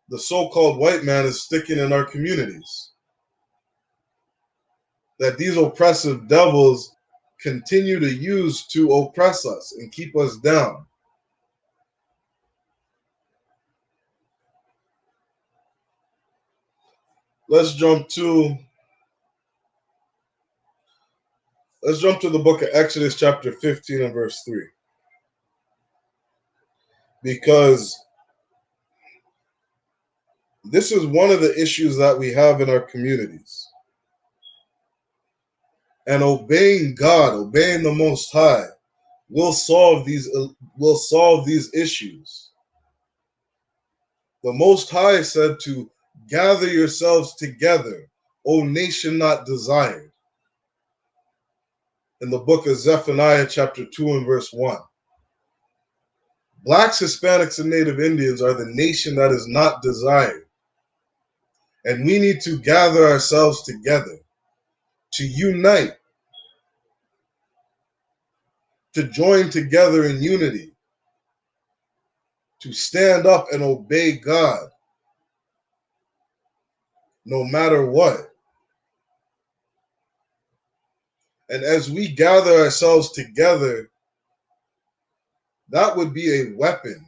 the so-called white man is sticking in our communities, that these oppressive devils continue to use to oppress us and keep us down. Let's jump to the book of Exodus chapter 15 and verse 3. Because this is one of the issues that we have in our communities. And obeying God, obeying the Most High, will solve these issues. The Most High said to gather yourselves together, O nation not desired. In the book of Zephaniah chapter 2 and verse 1. Blacks, Hispanics, and Native Indians are the nation that is not desired. And we need to gather ourselves together, to unite, to join together in unity, to stand up and obey God no matter what. And as we gather ourselves together, that would be a weapon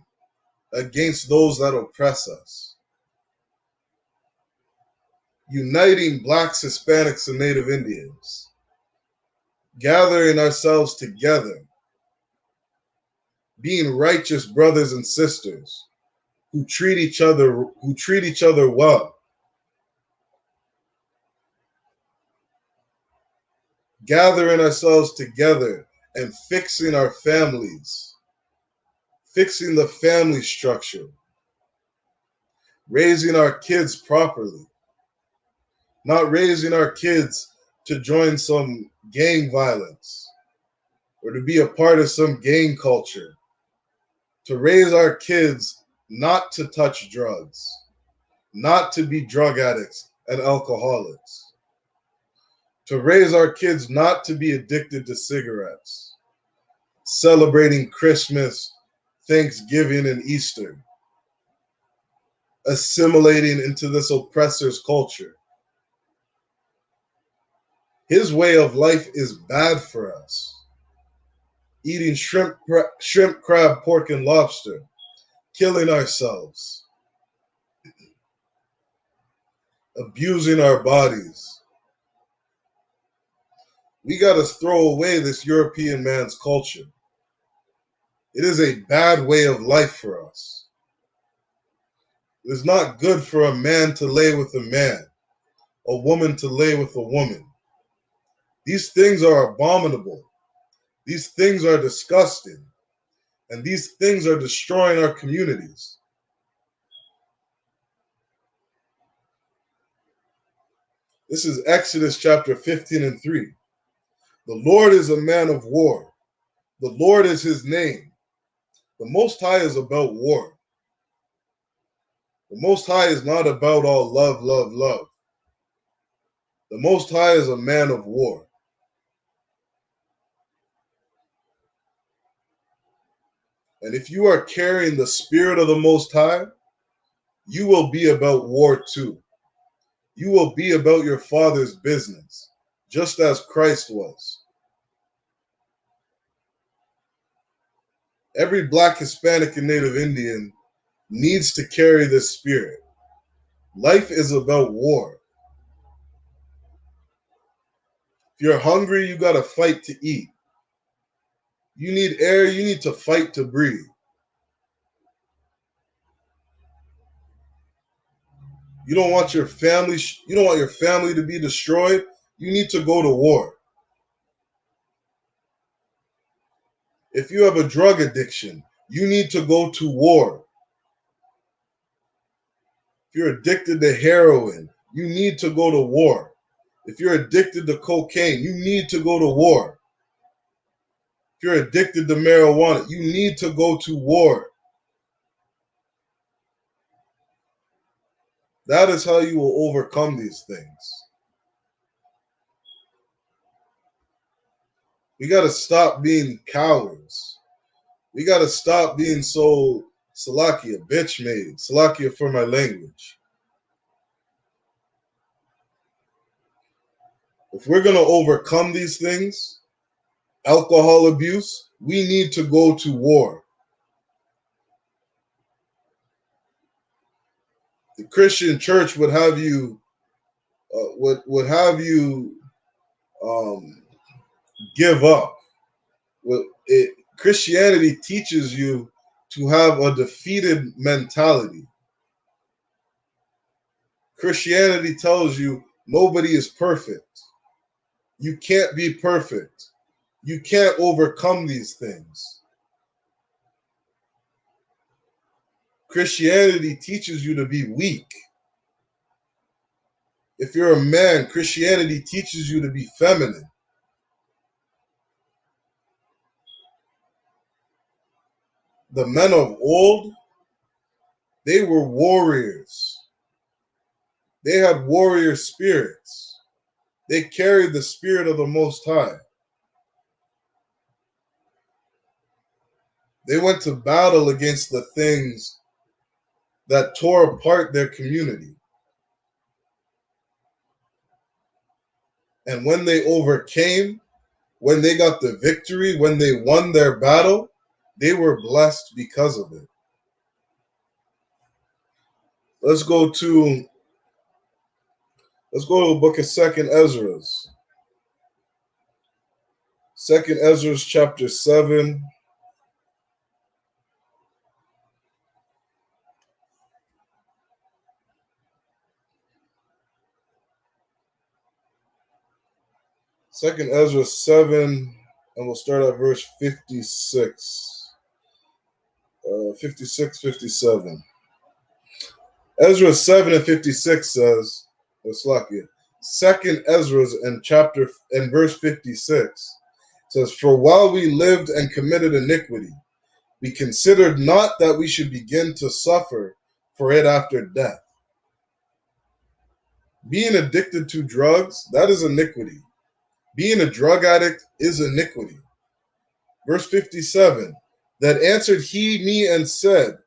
against those that oppress us. Uniting Blacks, Hispanics, and Native Indians. Gathering ourselves together. Being righteous brothers and sisters who treat each other well. Gathering ourselves together and fixing our families. Fixing the family structure. Raising our kids properly. Not raising our kids to join some gang violence or to be a part of some gang culture. To raise our kids not to touch drugs, not to be drug addicts and alcoholics. To raise our kids not to be addicted to cigarettes, celebrating Christmas, Thanksgiving, and Easter, assimilating into this oppressor's culture. His way of life is bad for us. Eating shrimp, crab, pork, and lobster, killing ourselves, abusing our bodies. We got to throw away this European man's culture. It is a bad way of life for us. It is not good for a man to lay with a man, a woman to lay with a woman. These things are abominable. These things are disgusting. And these things are destroying our communities. This is Exodus chapter 15 and 3. The Lord is a man of war. The Lord is his name. The Most High is about war. The Most High is not about all love, love, love. The Most High is a man of war. And if you are carrying the spirit of the Most High, you will be about war too. You will be about your Father's business, just as Christ was. Every Black, Hispanic, and Native Indian needs to carry this spirit. Life is about war. If you're hungry, you got to fight to eat. You need air, you need to fight to breathe. You don't want your family to be destroyed, you need to go to war. If you have a drug addiction, you need to go to war. If you're addicted to heroin, you need to go to war. If you're addicted to cocaine, you need to go to war. If you're addicted to marijuana, you need to go to war. That is how you will overcome these things. We got to stop being cowards. We got to stop being so Salakia, bitch made. Salakia for my language. If we're going to overcome these things, alcohol abuse, we need to go to war. The Christian church would have you give up. Christianity teaches you to have a defeated mentality. Christianity tells you nobody is perfect. You can't be perfect. You can't overcome these things. Christianity teaches you to be weak. If you're a man, Christianity teaches you to be feminine. The men of old, they were warriors. They had warrior spirits. They carried the spirit of the Most High. They went to battle against the things that tore apart their community. And when they overcame, when they got the victory, when they won their battle, they were blessed because of it. Let's go to the book of Second Ezra. Second Ezra chapter 7. Second Ezra 7, and we'll start at verse 56. 56, 57. Ezra 7 and 56 says, Second Ezra and verse 56 says, For while we lived and committed iniquity, we considered not that we should begin to suffer for it after death. Being addicted to drugs, that is iniquity. Being a drug addict is iniquity. Verse 57, that answered he me and said,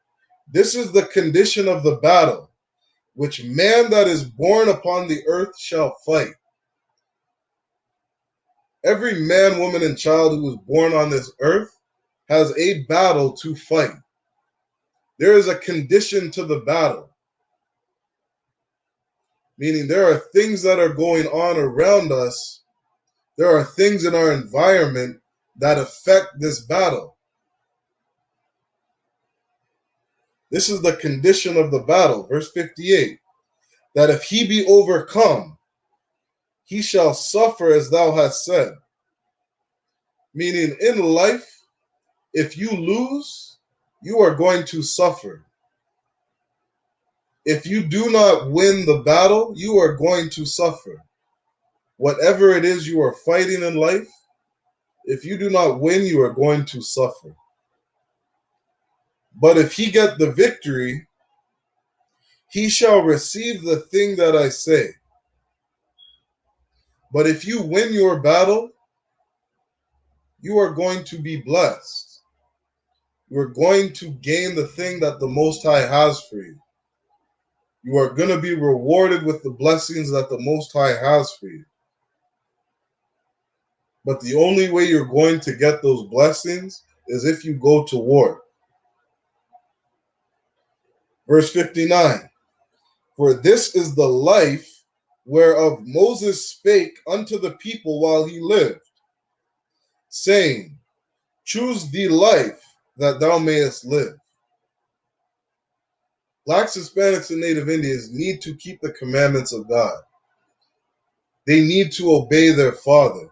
This is the condition of the battle, which man that is born upon the earth shall fight. Every man, woman, and child who is born on this earth has a battle to fight. There is a condition to the battle, meaning there are things that are going on around us. There are things in our environment that affect this battle. This is the condition of the battle. Verse 58, that if he be overcome, he shall suffer as thou hast said. Meaning in life, if you lose, you are going to suffer. If you do not win the battle, you are going to suffer. Whatever it is you are fighting in life, if you do not win, you are going to suffer. But if he get the victory, he shall receive the thing that I say. But if you win your battle, you are going to be blessed. You are going to gain the thing that the Most High has for you. You are going to be rewarded with the blessings that the Most High has for you. But the only way you're going to get those blessings is if you go to war. Verse 59, For this is the life whereof Moses spake unto the people while he lived, saying, Choose thee life that thou mayest live. Blacks, Hispanics, and Native Indians need to keep the commandments of God. They need to obey their Father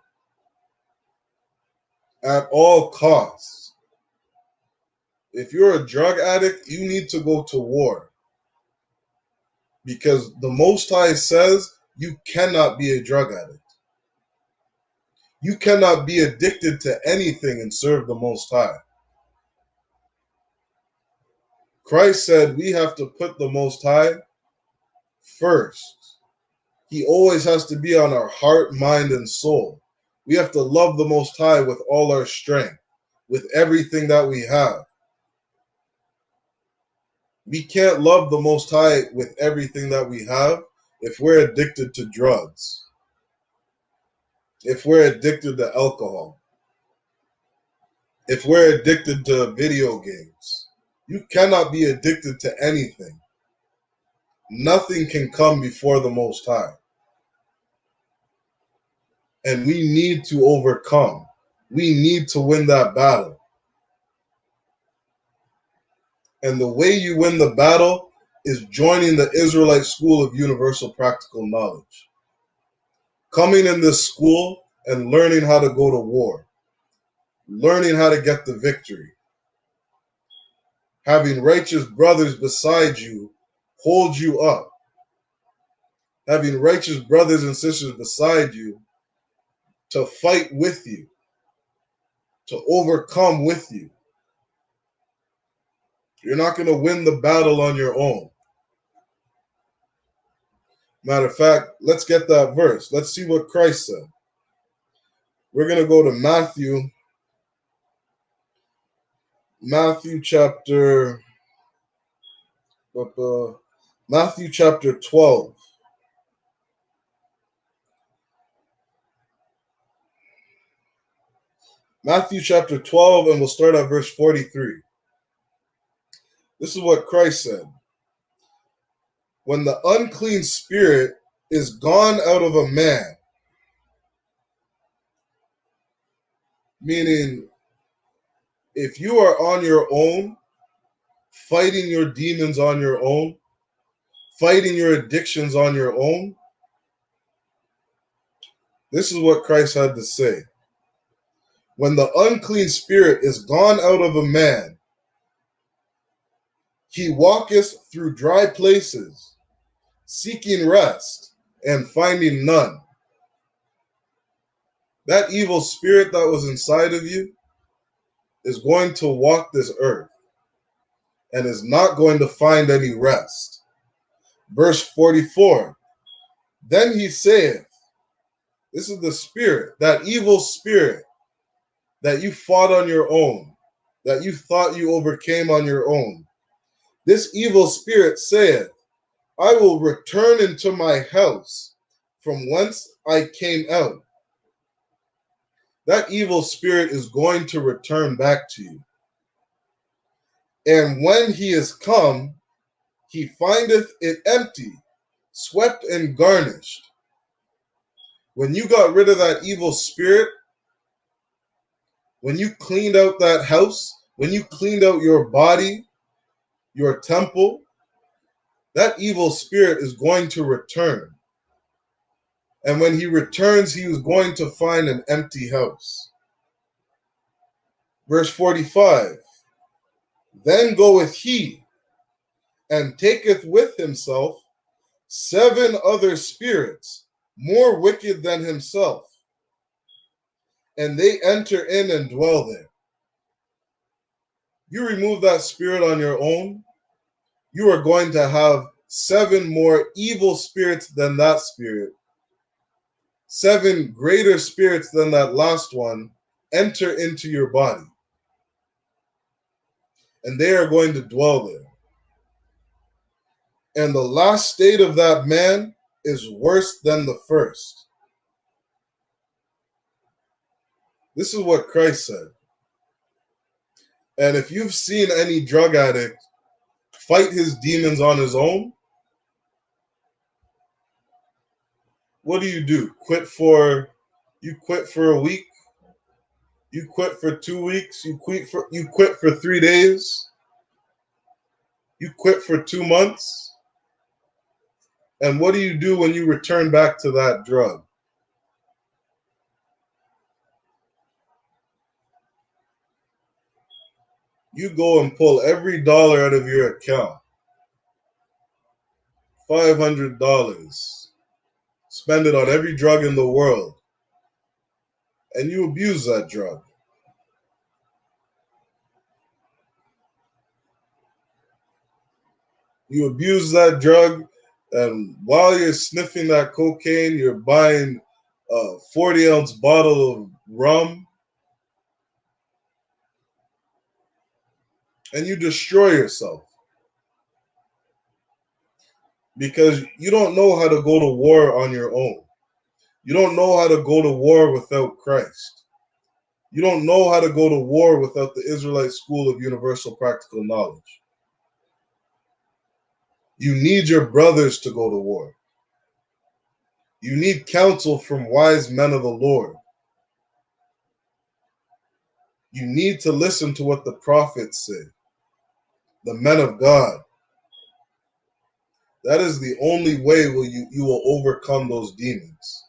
at all costs. If you're a drug addict, you need to go to war. Because the Most High says you cannot be a drug addict. You cannot be addicted to anything and serve the Most High. Christ said we have to put the Most High first. He always has to be on our heart, mind, and soul. We have to love the Most High with all our strength, with everything that we have. We can't love the Most High with everything that we have if we're addicted to drugs, if we're addicted to alcohol, if we're addicted to video games. You cannot be addicted to anything. Nothing can come before the Most High. And we need to overcome. We need to win that battle. And the way you win the battle is joining the Israelite School of Universal Practical Knowledge. Coming in this school and learning how to go to war. Learning how to get the victory. Having righteous brothers beside you hold you up. Having righteous brothers and sisters beside you to fight with you, to overcome with you. You're not going to win the battle on your own. Matter of fact, let's get that verse. Let's see what Christ said. We're going to go to Matthew Matthew chapter Matthew chapter 12. Matthew chapter 12, and we'll start at verse 43. This is what Christ said. When the unclean spirit is gone out of a man, meaning if you are on your own, fighting your demons on your own, fighting your addictions on your own, this is what Christ had to say. When the unclean spirit is gone out of a man, he walketh through dry places, seeking rest and finding none. That evil spirit that was inside of you is going to walk this earth and is not going to find any rest. Verse 44, then he saith, this is the spirit, that evil spirit that you fought on your own, that you thought you overcame on your own. This evil spirit saith, I will return into my house from whence I came out. That evil spirit is going to return back to you. And when he is come, he findeth it empty, swept and garnished. When you got rid of that evil spirit, when you cleaned out that house, when you cleaned out your body, your temple, that evil spirit is going to return. And when he returns, he is going to find an empty house. Verse 45, then goeth he and taketh with himself 7 other spirits, more wicked than himself, and they enter in and dwell there. You remove that spirit on your own, you are going to have 7 more evil spirits than that spirit, 7 greater spirits than that last one enter into your body, and they are going to dwell there. And the last state of that man is worse than the first. This is what Christ said. And if you've seen any drug addict fight his demons on his own, what do? You quit for a week, you quit for 2 weeks, you quit for 3 days, you quit for 2 months. And what do you do when you return back to that drug? You go and pull every dollar out of your account. $500. Spend it on every drug in the world. And you abuse that drug. You abuse that drug, and while you're sniffing that cocaine, you're buying a 40-ounce bottle of rum, and you destroy yourself. Because you don't know how to go to war on your own. You don't know how to go to war without Christ. You don't know how to go to war without the Israelite school of universal practical knowledge. You need your brothers to go to war. You need counsel from wise men of the Lord. You need to listen to what the prophets say, the men of God. That is the only way you will overcome those demons.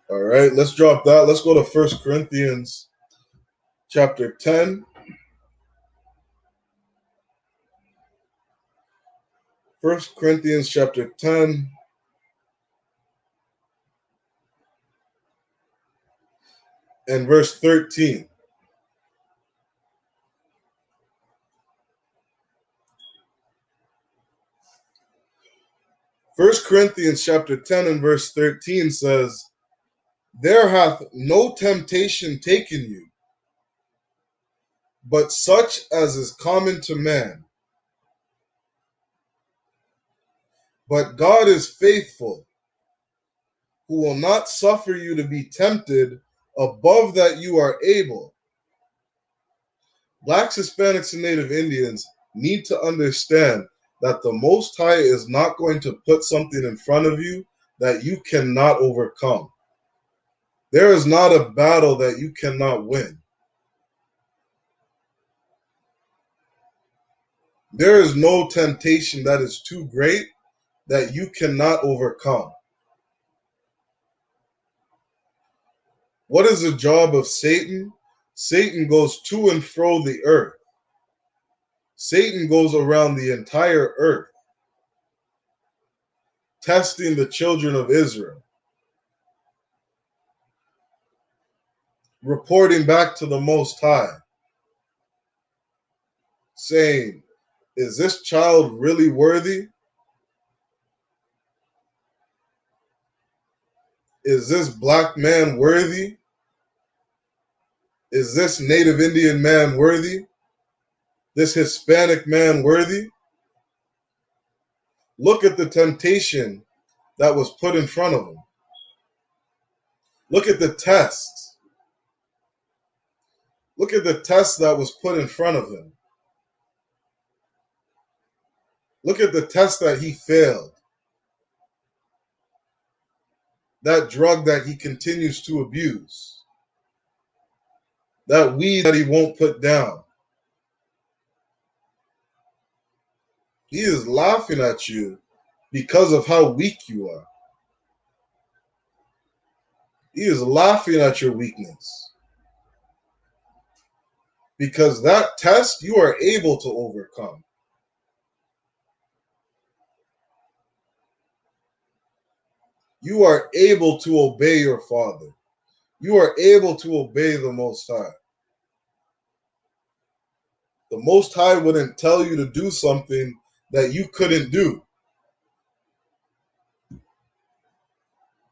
All right, let's drop that. Let's go to 1 Corinthians chapter 10. 1 Corinthians chapter 10 and verse 13. First Corinthians chapter 10 and verse 13 says, There hath no temptation taken you, but such as is common to man. But God is faithful, who will not suffer you to be tempted above that you are able. Blacks, Hispanics, and Native Indians need to understand that the Most High is not going to put something in front of you that you cannot overcome. There is not a battle that you cannot win. There is no temptation that is too great that you cannot overcome. What is the job of Satan? Satan goes to and fro the earth. Satan goes around the entire earth, testing the children of Israel, reporting back to the Most High, saying, is this child really worthy? Is this black man worthy? Is this Native Indian man worthy? This Hispanic man worthy? Look at the temptation that was put in front of him. Look at the test. Look at the test that was put in front of him. Look at the test that he failed. That drug that he continues to abuse. That weed that he won't put down. He is laughing at you because of how weak you are. He is laughing at your weakness. Because that test you are able to overcome. You are able to obey your Father. You are able to obey the Most High. The Most High wouldn't tell you to do something that you couldn't do.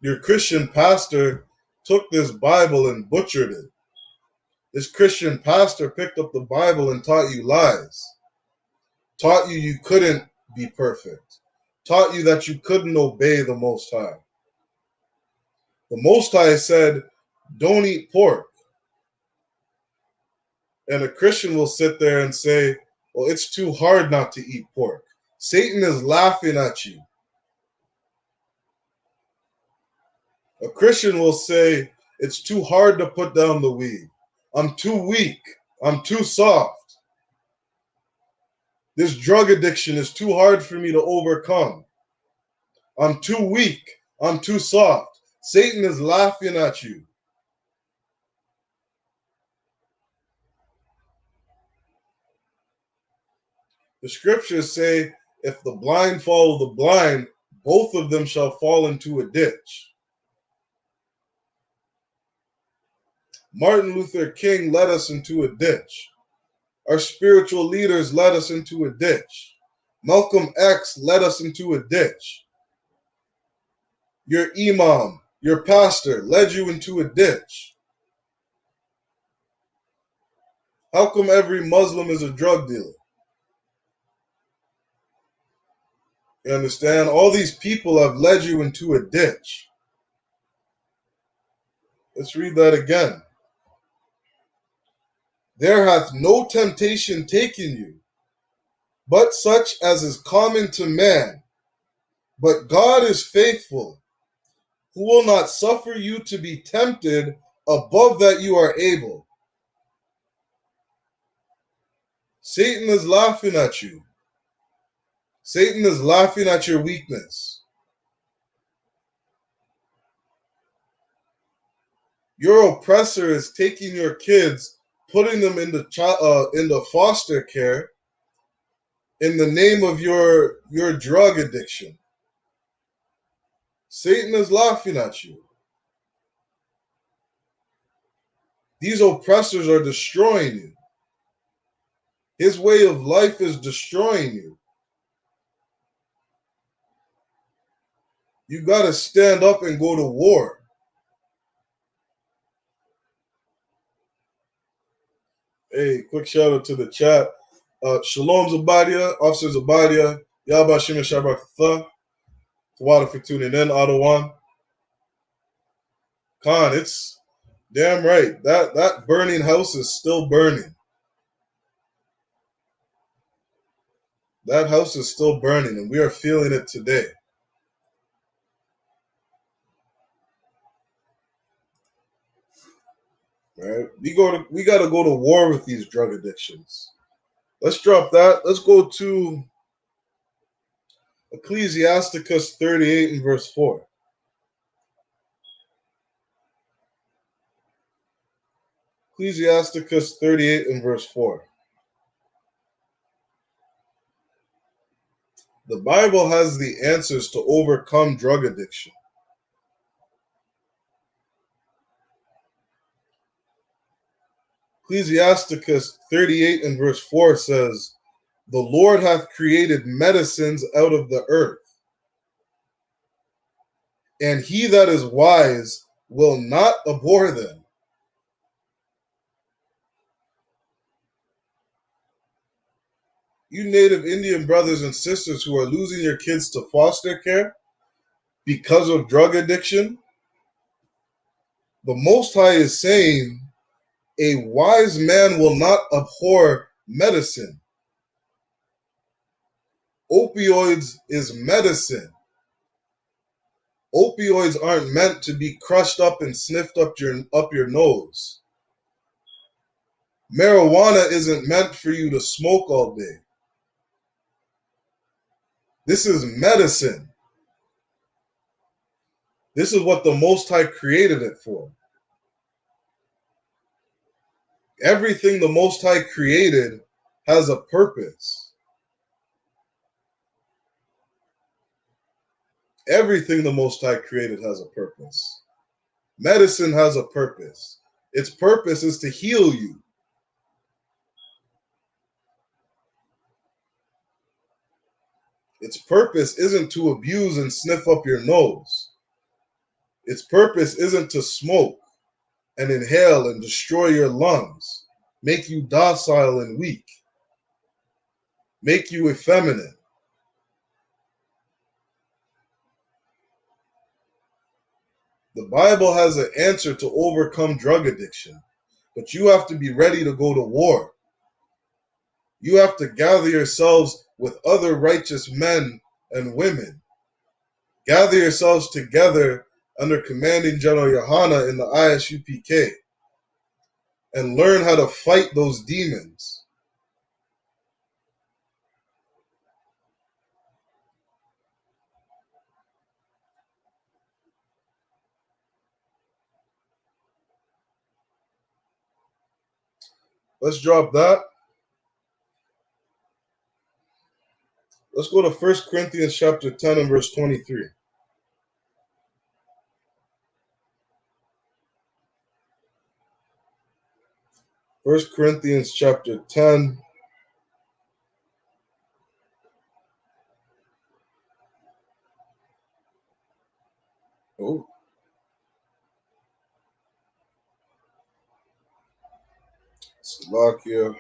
Your Christian pastor took this Bible and butchered it. This Christian pastor picked up the Bible and taught you lies. Taught you you couldn't be perfect. Taught you that you couldn't obey the Most High. The Most High said, don't eat pork. And a Christian will sit there and say, well, it's too hard not to eat pork. Satan is laughing at you. A Christian will say, it's too hard to put down the weed. I'm too weak. I'm too soft. This drug addiction is too hard for me to overcome. I'm too weak. I'm too soft. Satan is laughing at you. The scriptures say, if the blind follow the blind, both of them shall fall into a ditch. Martin Luther King led us into a ditch. Our spiritual leaders led us into a ditch. Malcolm X led us into a ditch. Your imam, your pastor led you into a ditch. How come every Muslim is a drug dealer? You understand? All these people have led you into a ditch. Let's read that again. There hath no temptation taken you, but such as is common to man. But God is faithful, who will not suffer you to be tempted above that you are able. Satan is laughing at you. Satan is laughing at your weakness. Your oppressor is taking your kids, putting them into foster care in the name of your drug addiction. Satan is laughing at you. These oppressors are destroying you. His way of life is destroying you. You got to stand up and go to war. Hey, quick shout out to the chat. Shalom Zabadia, Officer Zabadia, Yabba Shimon Shabbat Water for tuning in, Ottawa. Khan, it's damn right. That burning house is still burning. That house is still burning, and we are feeling it today. Right? We gotta go to war with these drug addictions. Let's drop that. Let's go to Ecclesiasticus 38 and verse 4. Ecclesiasticus 38 and verse 4. The Bible has the answers to overcome drug addiction. Ecclesiasticus 38 and verse 4 says, "The Lord hath created medicines out of the earth, and he that is wise will not abhor them." You Native Indian brothers and sisters who are losing your kids to foster care because of drug addiction, the Most High is saying, a wise man will not abhor medicine. Opioids is medicine. Opioids aren't meant to be crushed up and sniffed up your nose. Marijuana isn't meant for you to smoke all day. This is medicine. This is what the Most High created it for. Everything the Most High created has a purpose. Everything the Most High created has a purpose. Medicine has a purpose. Its purpose is to heal you. Its purpose isn't to abuse and sniff up your nose. Its purpose isn't to smoke and inhale and destroy your lungs, make you docile and weak, make you effeminate. The Bible has an answer to overcome drug addiction, but you have to be ready to go to war. You have to gather yourselves with other righteous men and women. Gather yourselves together under Commanding General YAHANNA in the I.S.U.P.K. and learn how to fight those demons. Let's drop that. Let's go to 1 Corinthians chapter 10 and verse 23. 1 Corinthians chapter 10. Oh, Slovakia.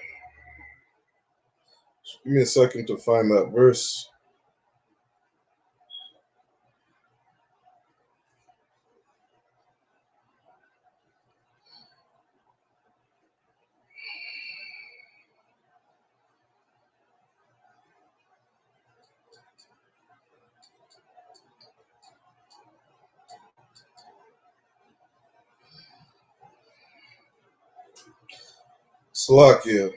Give me a second to find that verse. Slovakia.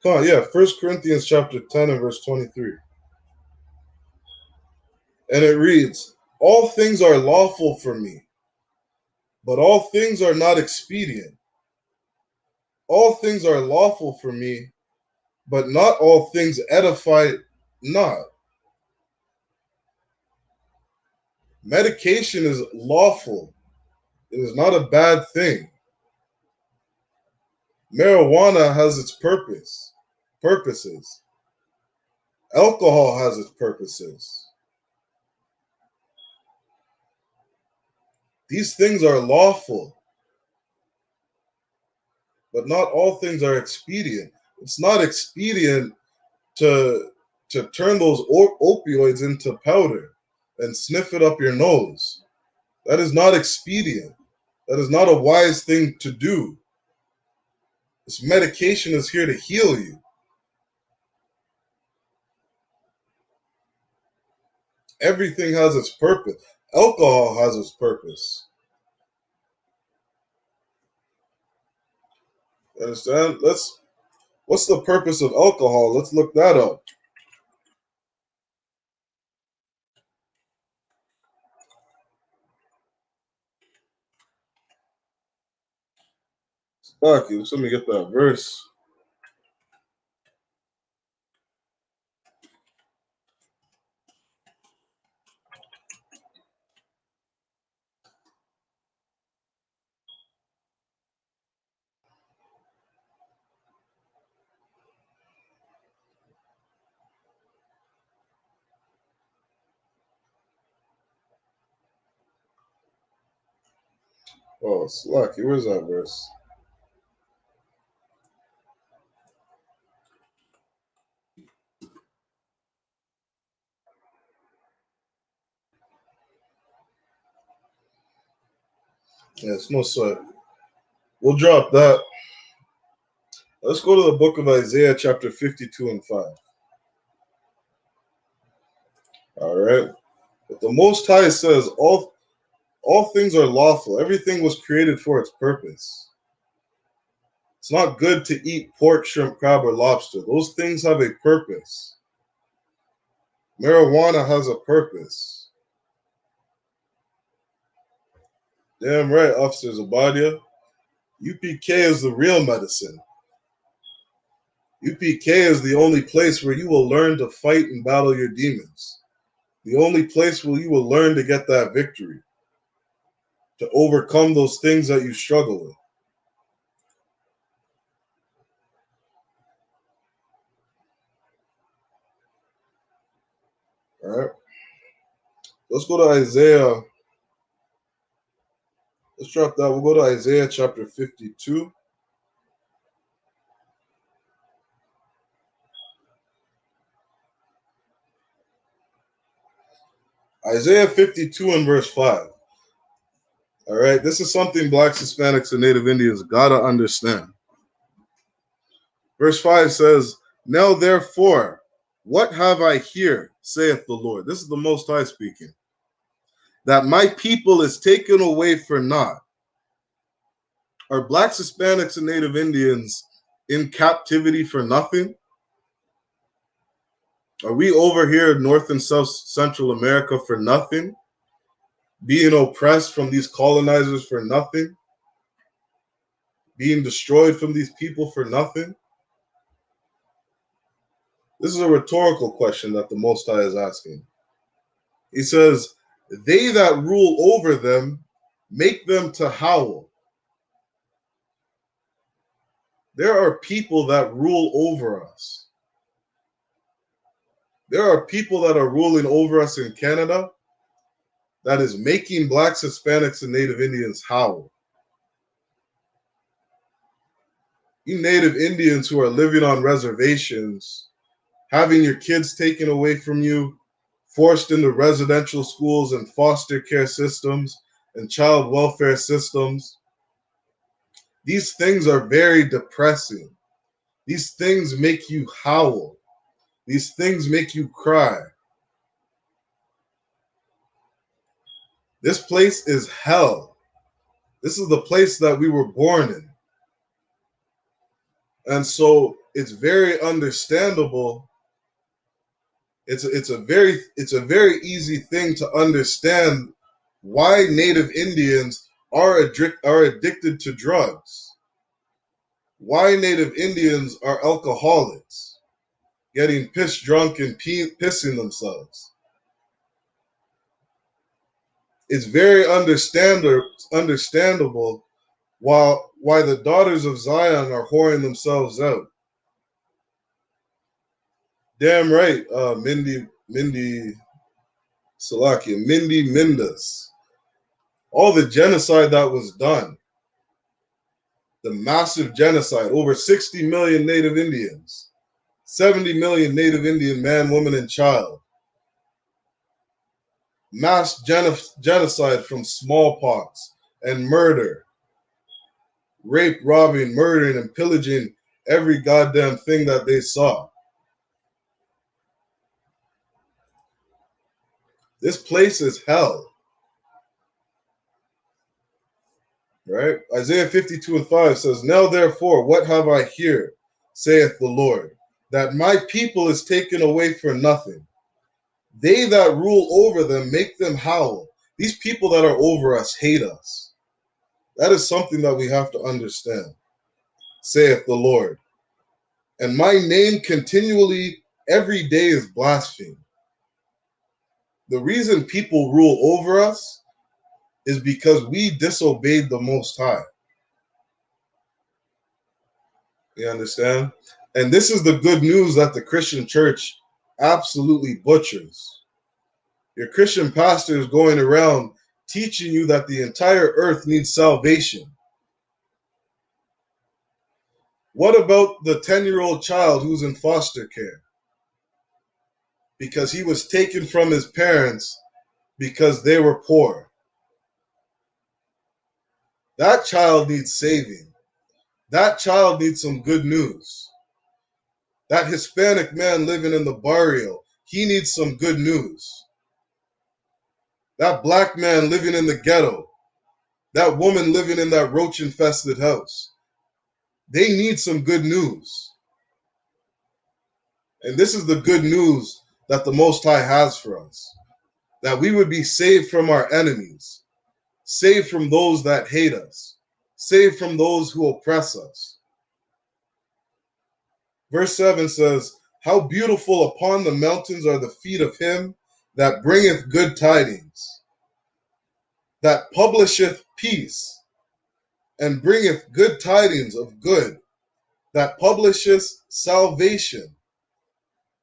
Come on, yeah, 1 Corinthians chapter 10 and verse 23. And it reads, "All things are lawful for me, but all things are not expedient. All things are lawful for me, but not all things edify not." Medication is lawful. It is not a bad thing. Marijuana has its purposes. Alcohol has its purposes. These things are lawful. but not all things are expedient. It's not expedient to turn those opioids into powder and sniff it up your nose. That is not expedient. That is not a wise thing to do. This medication is here to heal you. Everything has its purpose. Alcohol has its purpose. Understand? What's the purpose of alcohol? Let's look that up. Fuck you. Let me get that verse. Oh, Slacky, where's that verse? Yeah, it's no sweat. We'll drop that. Let's go to the book of Isaiah, chapter 52 and 5. All right. But the Most High says, all things are lawful. Everything was created for its purpose. It's not good to eat pork, shrimp, crab, or lobster. Those things have a purpose. Marijuana has a purpose. Damn right, Officer Zabadia. UPK is the real medicine. UPK is the only place where you will learn to fight and battle your demons. The only place where you will learn to get that victory, to overcome those things that you struggle with. All right. Let's go to Isaiah. Let's drop that. We'll go to Isaiah chapter 52. Isaiah 52 and verse 5. All right. This is something Blacks, Hispanics, and Native Indians got to understand. Verse 5 says, "Now therefore, what have I here, saith the Lord." This is the Most High speaking. "That my people is taken away for naught." Are Blacks, Hispanics, and Native Indians in captivity for nothing? Are we over here in North and South Central America for nothing? Being oppressed from these colonizers for nothing? Being destroyed from these people for nothing? This is a rhetorical question that the Most High is asking. He says, "They that rule over them make them to howl." There are people that rule over us. There are people that are ruling over us in Canada that is making Blacks, Hispanics, and Native Indians howl. You Native Indians who are living on reservations, having your kids taken away from you, forced into residential schools and foster care systems and child welfare systems. These things are very depressing. These things make you howl. These things make you cry. This place is hell. This is the place that we were born in. And so it's very understandable. It's a very easy thing to understand why Native Indians are addicted to drugs. Why Native Indians are alcoholics, getting pissed drunk and pissing themselves. It's very understandable why the daughters of Zion are whoring themselves out. Damn right, Mindy Salakia, Mindy Mindas. All the genocide that was done. The massive genocide, over 60 million Native Indians, 70 million Native Indian man, woman, and child. Mass genocide from smallpox and murder, rape, robbing, murdering, and pillaging every goddamn thing that they saw. This place is hell. Right? Isaiah 52:5 says, Now therefore, what have I here, saith the Lord, that my people is taken away for nothing. They that rule over them make them howl. These people that are over us hate us. That is something that we have to understand, saith the Lord. And my name continually every day is blasphemed. The reason people rule over us is because we disobeyed the Most High. You understand? And this is the good news that the Christian church absolutely butchers. Your Christian pastor is going around teaching you that the entire earth needs salvation. What about the 10-year-old child who's in foster care? Because he was taken from his parents because they were poor. That child needs saving. That child needs some good news. That Hispanic man living in the barrio, he needs some good news. That black man living in the ghetto, that woman living in that roach-infested house, they need some good news. And this is the good news that the Most High has for us. That we would be saved from our enemies, saved from those that hate us, saved from those who oppress us. Verse 7 says, How beautiful upon the mountains are the feet of him that bringeth good tidings, that publisheth peace, and bringeth good tidings of good, that publisheth salvation,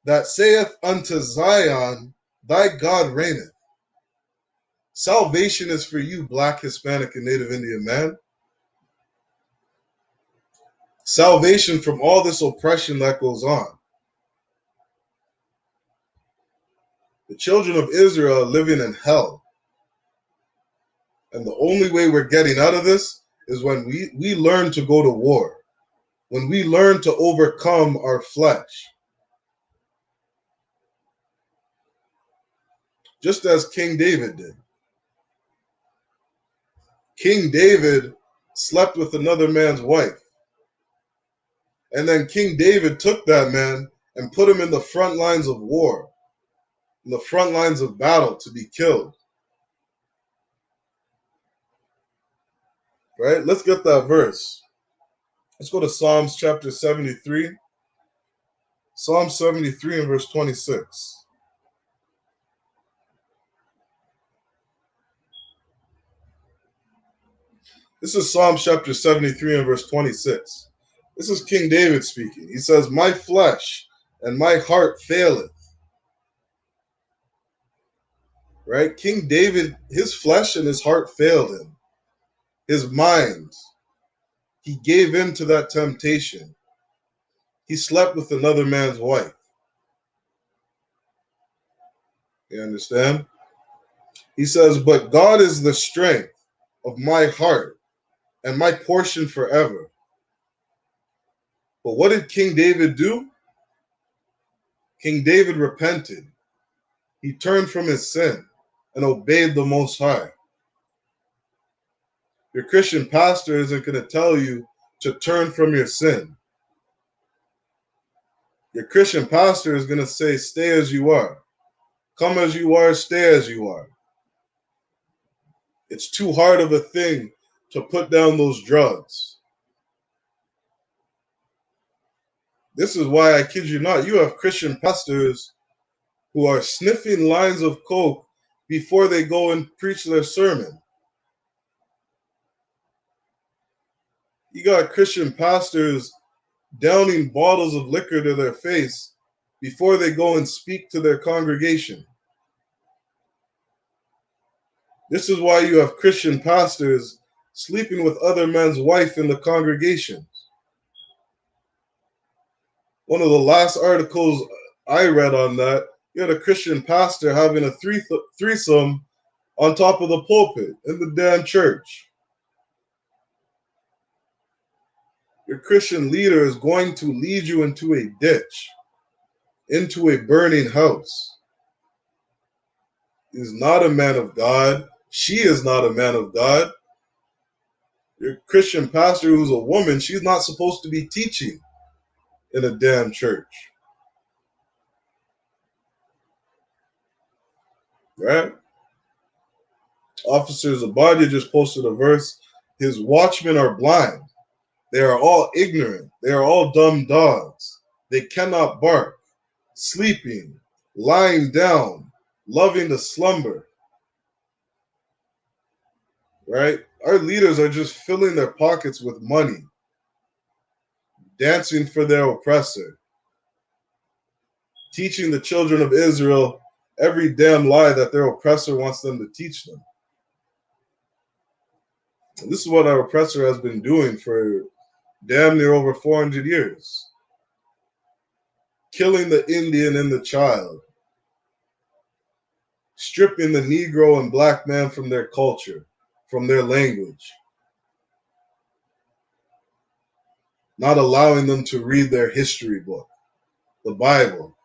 that saith unto Zion, Thy God reigneth. Salvation is for you, Black, Hispanic, and Native Indian man. Salvation from all this oppression that goes on. The children of Israel are living in hell. And the only way we're getting out of this is when we learn to go to war. When we learn to overcome our flesh. Just as King David did. King David slept with another man's wife. And then King David took that man and put him in the front lines of war, in the front lines of battle to be killed. Right? Let's get that verse. Let's go to Psalms chapter 73. Psalm 73 and verse 26. This is Psalm chapter 73 and verse 26. This is King David speaking. He says, My flesh and my heart faileth. Right? King David, his flesh and his heart failed him. His mind, he gave in to that temptation. He slept with another man's wife. You understand? He says, But God is the strength of my heart and my portion forever. But what did King David do? King David repented. He turned from his sin and obeyed the Most High. Your Christian pastor isn't going to tell you to turn from your sin. Your Christian pastor is going to say, stay as you are. Come as you are, stay as you are. It's too hard of a thing to put down those drugs. This is why, I kid you not, you have Christian pastors who are sniffing lines of coke before they go and preach their sermon. You got Christian pastors downing bottles of liquor to their face before they go and speak to their congregation. This is why you have Christian pastors sleeping with other men's wife in the congregation. One of the last articles I read on that, you had a Christian pastor having a threesome on top of the pulpit in the damn church. Your Christian leader is going to lead you into a ditch, into a burning house. He's not a man of God. She is not a man of God. Your Christian pastor who's a woman, she's not supposed to be teaching in a damn church. Right? Officer Zabadia just posted a verse. His watchmen are blind. They are all ignorant. They are all dumb dogs. They cannot bark, sleeping, lying down, loving to slumber. Right? Our leaders are just filling their pockets with money, dancing for their oppressor, teaching the children of Israel every damn lie that their oppressor wants them to teach them. And this is what our oppressor has been doing for damn near over 400 years. Killing the Indian and the child. Stripping the Negro and black man from their culture, from their language. Not allowing them to read their history book, the Bible.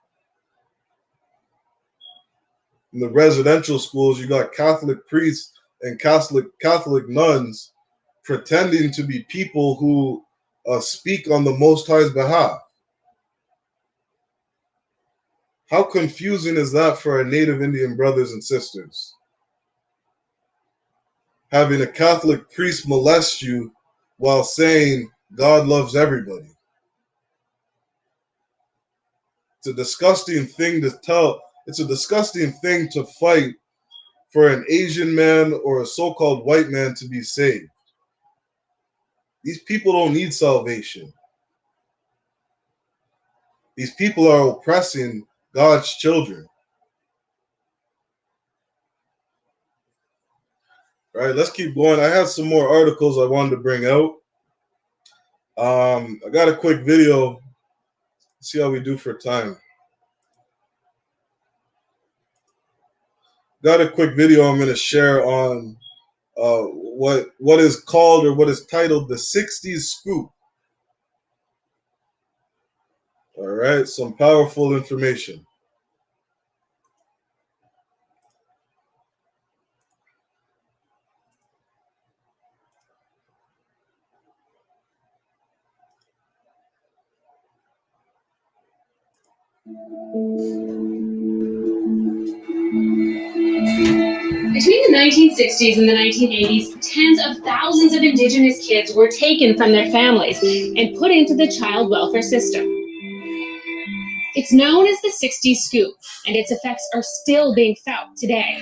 In the residential schools, you got Catholic priests and Catholic nuns pretending to be people who speak on the Most High's behalf. How confusing is that for our Native Indian brothers and sisters? Having a Catholic priest molest you while saying God loves everybody. It's a disgusting thing to tell. It's a disgusting thing to fight for an Asian man or a so-called white man to be saved. These people don't need salvation. These people are oppressing God's children. All right, let's keep going. I have some more articles I wanted to bring out. I got a quick video. Let's see how we do for time. Got a quick video I'm going to share on what is called or what is titled the Sixties Scoop. All right, some powerful information. Between the 1960s and the 1980s, tens of thousands of indigenous kids were taken from their families and put into the child welfare system. It's known as the Sixties Scoop, and its effects are still being felt today.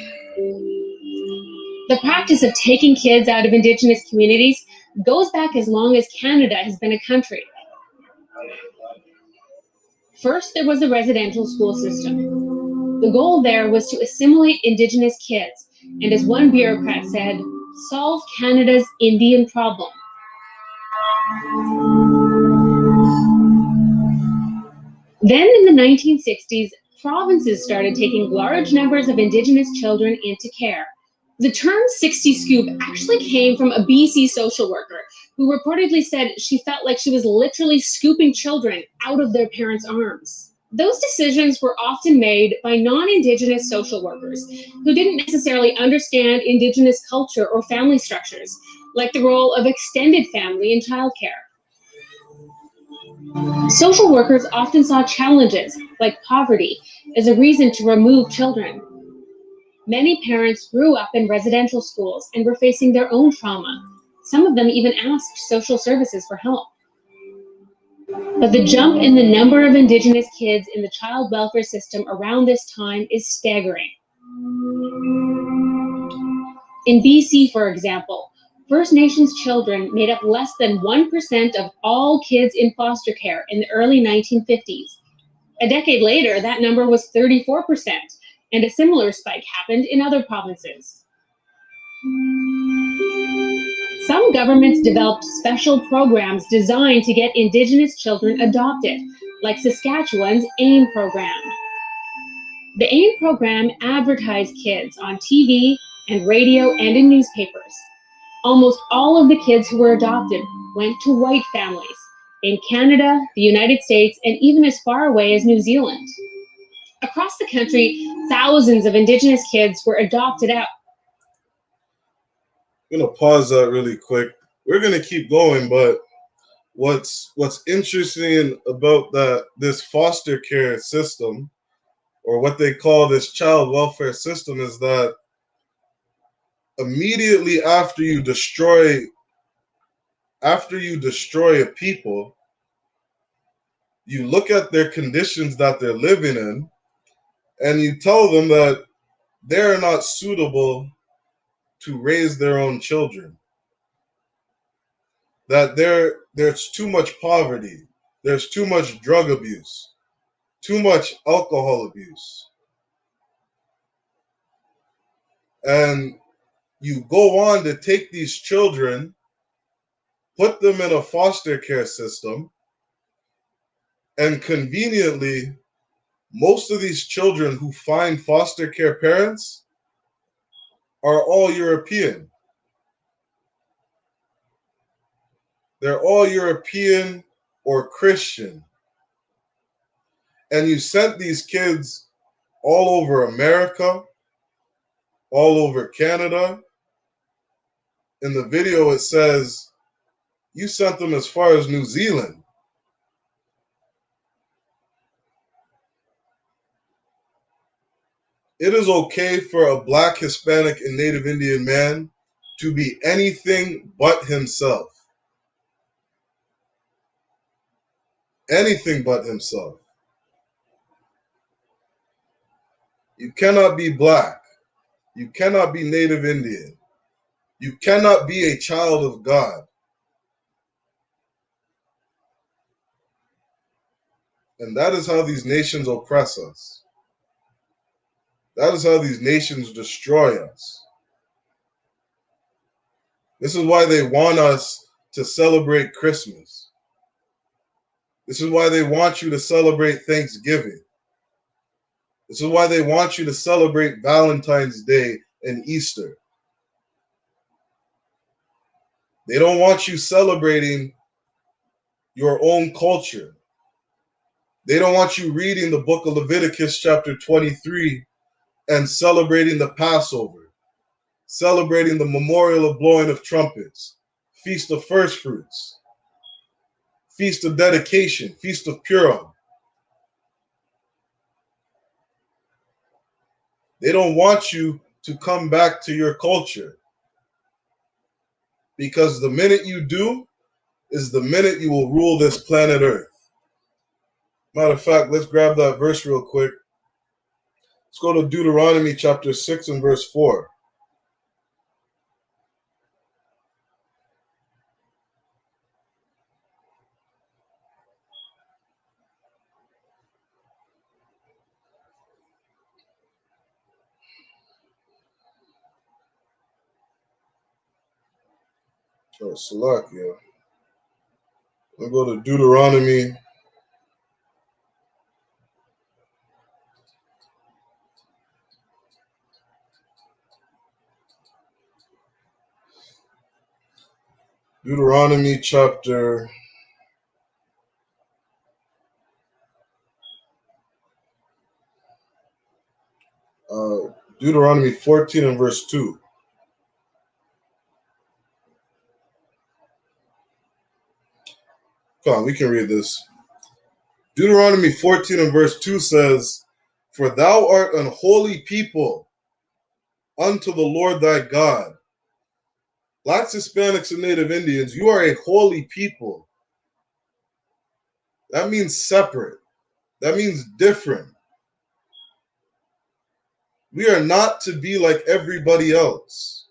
The practice of taking kids out of indigenous communities goes back as long as Canada has been a country. First, there was the residential school system. The goal there was to assimilate indigenous kids, and as one bureaucrat said, solve Canada's Indian problem. Then in the 1960s, provinces started taking large numbers of indigenous children into care. The term 60 scoop actually came from a BC social worker who reportedly said she felt like she was literally scooping children out of their parents' arms. Those decisions were often made by non-Indigenous social workers who didn't necessarily understand Indigenous culture or family structures, like the role of extended family in childcare. Social workers often saw challenges, like poverty, as a reason to remove children. Many parents grew up in residential schools and were facing their own trauma. Some of them even asked social services for help. But the jump in the number of Indigenous kids in the child welfare system around this time is staggering. In BC, for example, First Nations children made up less than 1% of all kids in foster care in the early 1950s. A decade later, that number was 34%, and a similar spike happened in other provinces. Some governments developed special programs designed to get Indigenous children adopted, like Saskatchewan's AIM program. The AIM program advertised kids on TV and radio and in newspapers. Almost all of the kids who were adopted went to white families in Canada, the United States, and even as far away as New Zealand. Across the country, thousands of Indigenous kids were adopted out. I'm going to pause that really quick. We're going to keep going, but what's interesting about this foster care system, or what they call this child welfare system, is that immediately after you destroy a people, you look at their conditions that they're living in, and you tell them that they're not suitable to raise their own children. That there's too much poverty, there's too much drug abuse, too much alcohol abuse. And you go on to take these children, put them in a foster care system, and conveniently, most of these children who find foster care parents are all European. They're all European or Christian. And you sent these kids all over America, all over Canada. In the video, it says you sent them as far as New Zealand. It is okay for a Black, Hispanic, and Native Indian man to be anything but himself. Anything but himself. You cannot be Black. You cannot be Native Indian. You cannot be a child of God. And that is how these nations oppress us. That is how these nations destroy us. This is why they want us to celebrate Christmas. This is why they want you to celebrate Thanksgiving. This is why they want you to celebrate Valentine's Day and Easter. They don't want you celebrating your own culture. They don't want you reading the book of Leviticus chapter 23 and celebrating the Passover, celebrating the memorial of blowing of trumpets, Feast of First Fruits, Feast of Dedication, Feast of Purim. They don't want you to come back to your culture, because the minute you do is the minute you will rule this planet Earth. Matter of fact, let's grab that verse real quick. Let's go to Deuteronomy chapter 6 and verse 4. Oh, Salakia. We'll go to Deuteronomy. Deuteronomy chapter Deuteronomy 14 and verse 2. Come on, we can read this. Deuteronomy 14 and verse 2 says, "For thou art an holy people unto the Lord thy God." Blacks, Hispanics, and Native Indians, you are a holy people. That means separate. That means different. We are not to be like everybody else.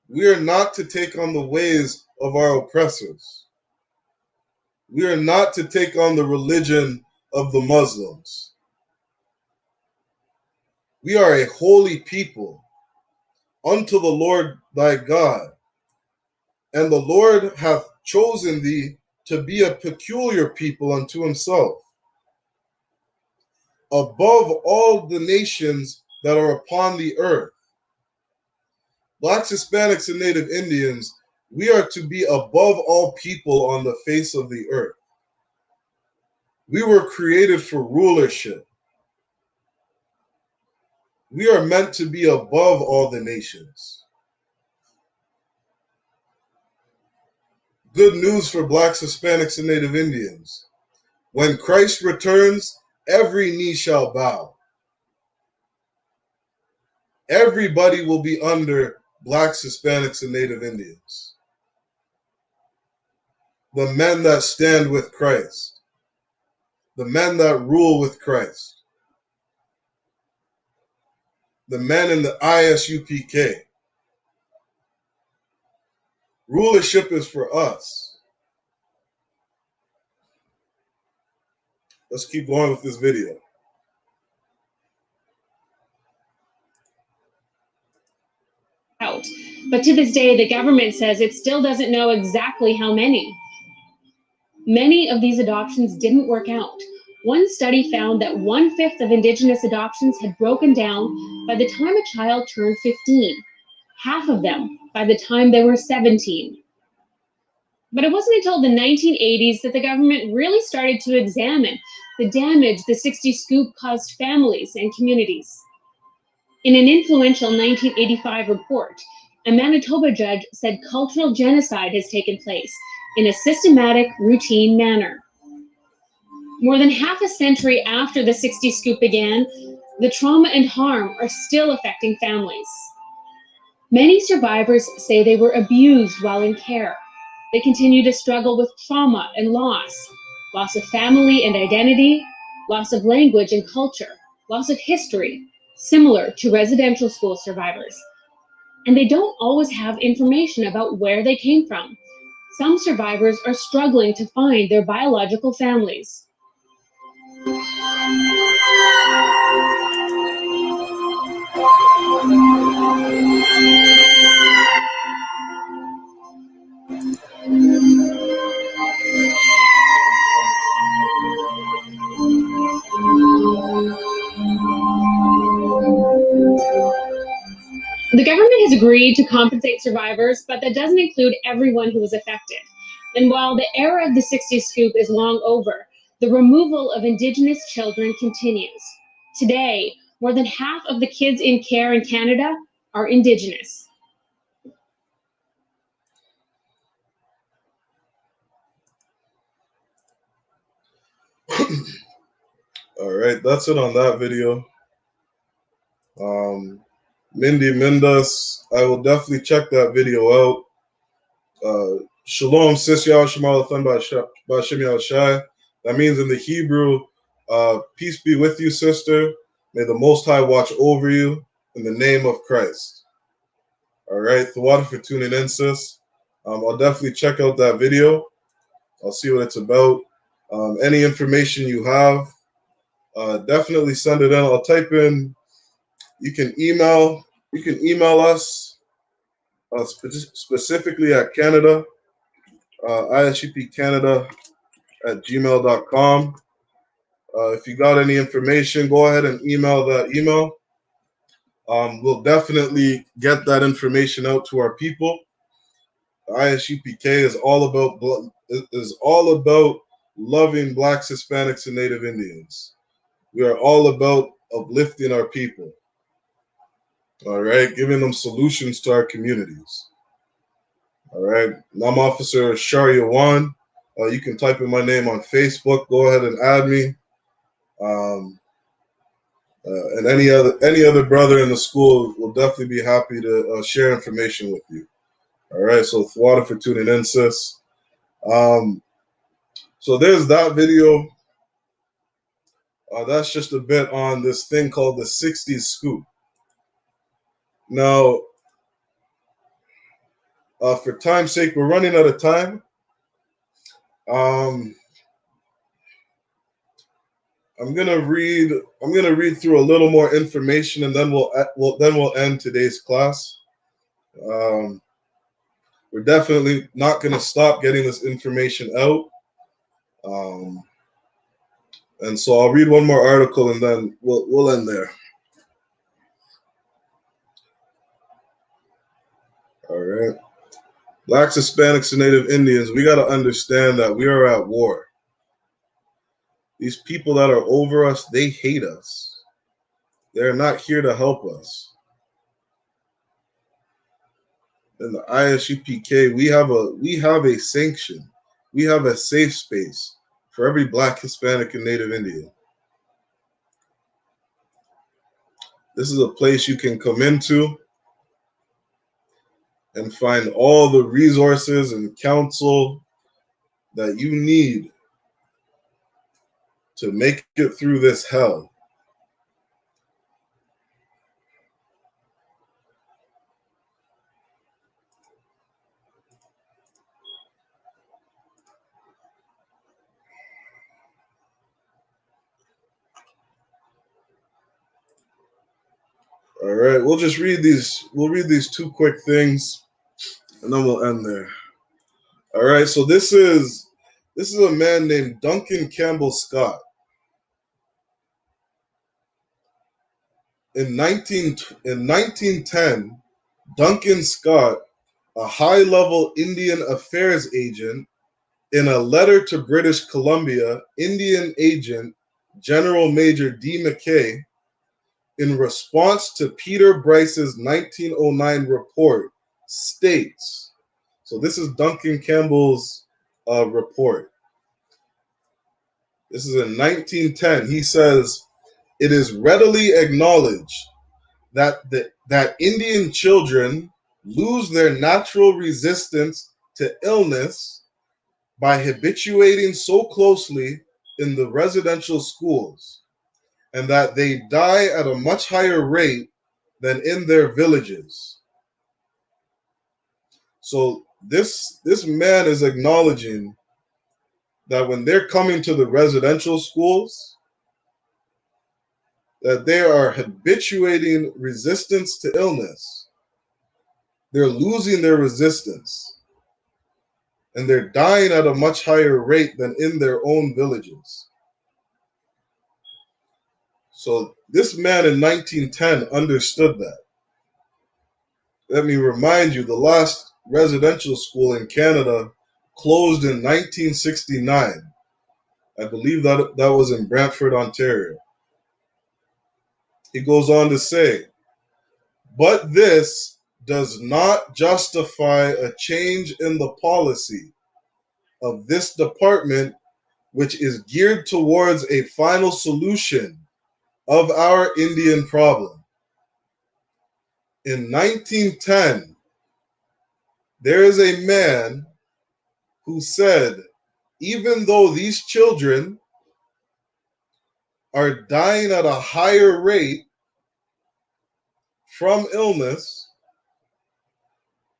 We are not to take on the ways of our oppressors. We are not to take on the religion of the Muslims. We are a holy people unto the Lord thy God. And the Lord hath chosen thee to be a peculiar people unto himself, above all the nations that are upon the earth. Blacks, Hispanics, and Native Indians, we are to be above all people on the face of the earth. We were created for rulership. We are meant to be above all the nations. Good news for Blacks, Hispanics, and Native Indians. When Christ returns, every knee shall bow. Everybody will be under Blacks, Hispanics, and Native Indians. The men that stand with Christ. The men that rule with Christ. The men in the I.S.U.P.K. Rulership is for us. Let's keep going with this video. Out. But to this day, the government says it still doesn't know exactly how many. Many of these adoptions didn't work out. One study found that 1/5 of Indigenous adoptions had broken down by the time a child turned 15, half of them by the time they were 17. But it wasn't until the 1980s that the government really started to examine the damage the 60s Scoop caused families and communities. In an influential 1985 report, a Manitoba judge said cultural genocide has taken place in a systematic, routine manner. More than half a century after the 60s Scoop began, the trauma and harm are still affecting families. Many survivors say they were abused while in care. They continue to struggle with trauma and loss of family and identity, loss of language and culture, loss of history, similar to residential school survivors. And they don't always have information about where they came from. Some survivors are struggling to find their biological families. The government has agreed to compensate survivors, but that doesn't include everyone who was affected. And while the era of the 60s Scoop is long over, the removal of Indigenous children continues. Today, more than half of the kids in care in Canada are Indigenous. All right, that's it on that video. Mindy Mindas, I will definitely check that video out. Shalom, sis Yah Shemalathan Ba'Shem Yahushai. That means in the Hebrew, peace be with you, sister. May the Most High watch over you in the name of Christ. All right, Thawada for tuning in, sis. I'll definitely check out that video. I'll see what it's about. Any information you have, definitely send it in. I'll type in. You can email us specifically at Canada, ISUPKcanada@gmail.com. If you got any information, go ahead and email that email. We'll definitely get that information out to our people. I.S.U.P.K is all about loving Blacks, Hispanics, and Native Indians. We are all about uplifting our people. All right, giving them solutions to our communities. All right, I'm Officer Sharia Wan. You can type in my name on Facebook. Go ahead and add me. And any other brother in the school will definitely be happy to share information with you. All right, so Thawada for tuning in, sis. So there's that video. That's just a bit on this thing called the 60s Scoop. Now, for time's sake, we're running out of time. I'm gonna read through a little more information, and then we'll end today's class. we're definitely not going to stop getting this information out. And so I'll read one more article and then we'll end there. All right. Blacks, Hispanics, and Native Indians, we got to understand that we are at war. These people that are over us, they hate us. They're not here to help us. In the I.S.U.P.K, we have a sanction. We have a safe space for every Black, Hispanic, and Native Indian. This is a place you can come into and find all the resources and counsel that you need to make it through this hell. All right, we'll just read these. We'll read these two quick things, and then we'll end there. All right, so this is a man named Duncan Campbell Scott. In 1910, Duncan Scott, a high-level Indian affairs agent, in a letter to British Columbia Indian agent General Major D. McKay, in response to Peter Bryce's 1909 report, states, so this is Duncan Campbell's report. This is in 1910. He says, "It is readily acknowledged that Indian children lose their natural resistance to illness by habituating so closely in the residential schools, and that they die at a much higher rate than in their villages." So this man is acknowledging that when they're coming to the residential schools, that they are habituating resistance to illness. They're losing their resistance, and they're dying at a much higher rate than in their own villages. So this man in 1910 understood that. Let me remind you, the last residential school in Canada closed in 1969. I believe that was in Brantford, Ontario. He goes on to say, "But this does not justify a change in the policy of this department, which is geared towards a final solution of our Indian problem." In 1910, there is a man who said, even though these children are dying at a higher rate from illness,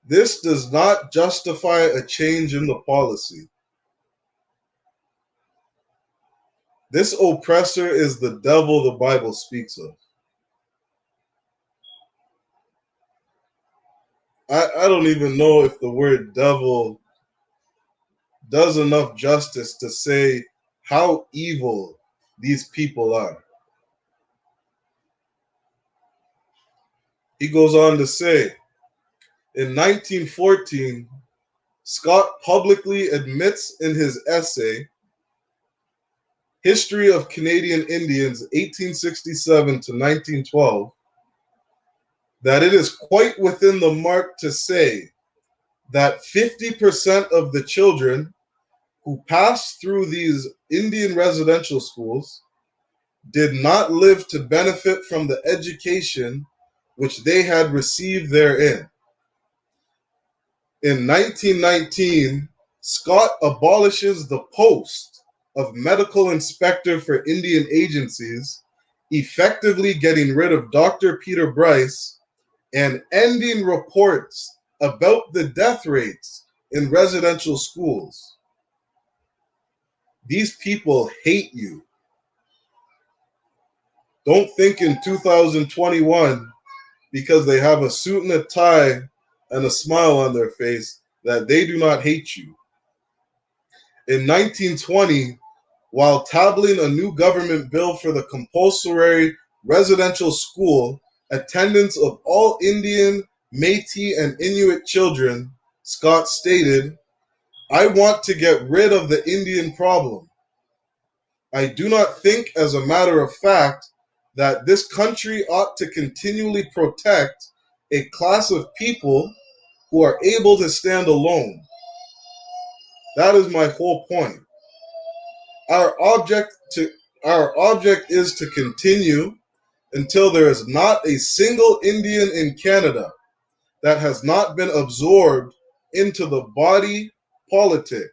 this does not justify a change in the policy. This oppressor is the devil the Bible speaks of. I don't even know if the word devil does enough justice to say how evil these people are. He goes on to say, in 1914, Scott publicly admits in his essay, History of Canadian Indians, 1867 to 1912, that it is quite within the mark to say that 50% of the children who passed through these Indian residential schools did not live to benefit from the education which they had received therein. In 1919, Scott abolishes the post of medical inspector for Indian agencies, effectively getting rid of Dr. Peter Bryce and ending reports about the death rates in residential schools. These people hate you. Don't think in 2021, because they have a suit and a tie and a smile on their face, that they do not hate you. In 1920, while tabling a new government bill for the compulsory residential school attendance of all Indian, Métis, and Inuit children, Scott stated, "I want to get rid of the Indian problem. I do not think, as a matter of fact, that this country ought to continually protect a class of people who are able to stand alone. That is my whole point. Our object is to continue until there is not a single Indian in Canada that has not been absorbed into the body politic,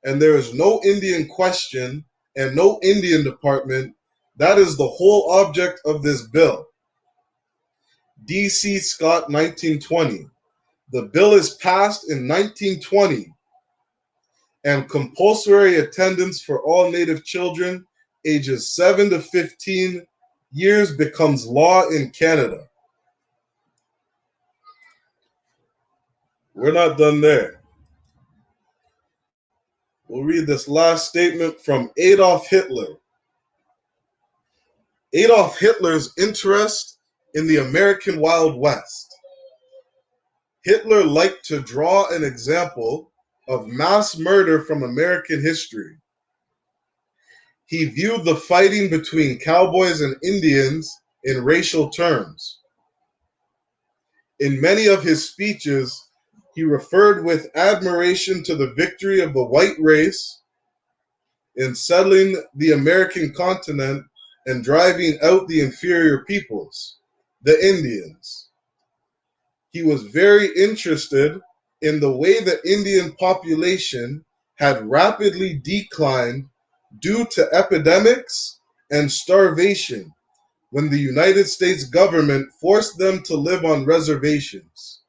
and there is no Indian question and no Indian department. That is the whole object of this bill." D.C. Scott, 1920. The bill is passed in 1920, and compulsory attendance for all Native children ages 7 to 15 years becomes law in Canada. We're not done there. We'll read this last statement from Adolf Hitler. Adolf Hitler's interest in the American Wild West. Hitler liked to draw an example of mass murder from American history. He viewed the fighting between cowboys and Indians in racial terms. In many of his speeches, he referred with admiration to the victory of the white race in settling the American continent and driving out the inferior peoples, the Indians. He was very interested in the way the Indian population had rapidly declined due to epidemics and starvation when the United States government forced them to live on reservations.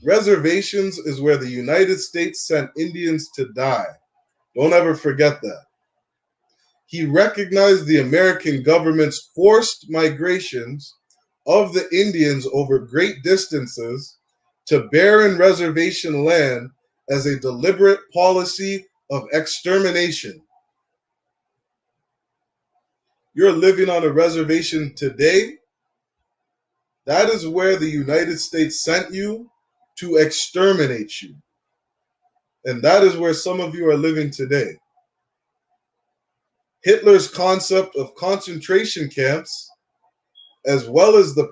Reservations is where the United States sent Indians to die. Don't ever forget that. He recognized the American government's forced migrations of the Indians over great distances to barren reservation land as a deliberate policy of extermination. You're living on a reservation today. That is where the United States sent you to exterminate you. And that is where some of you are living today. Hitler's concept of concentration camps, as well as the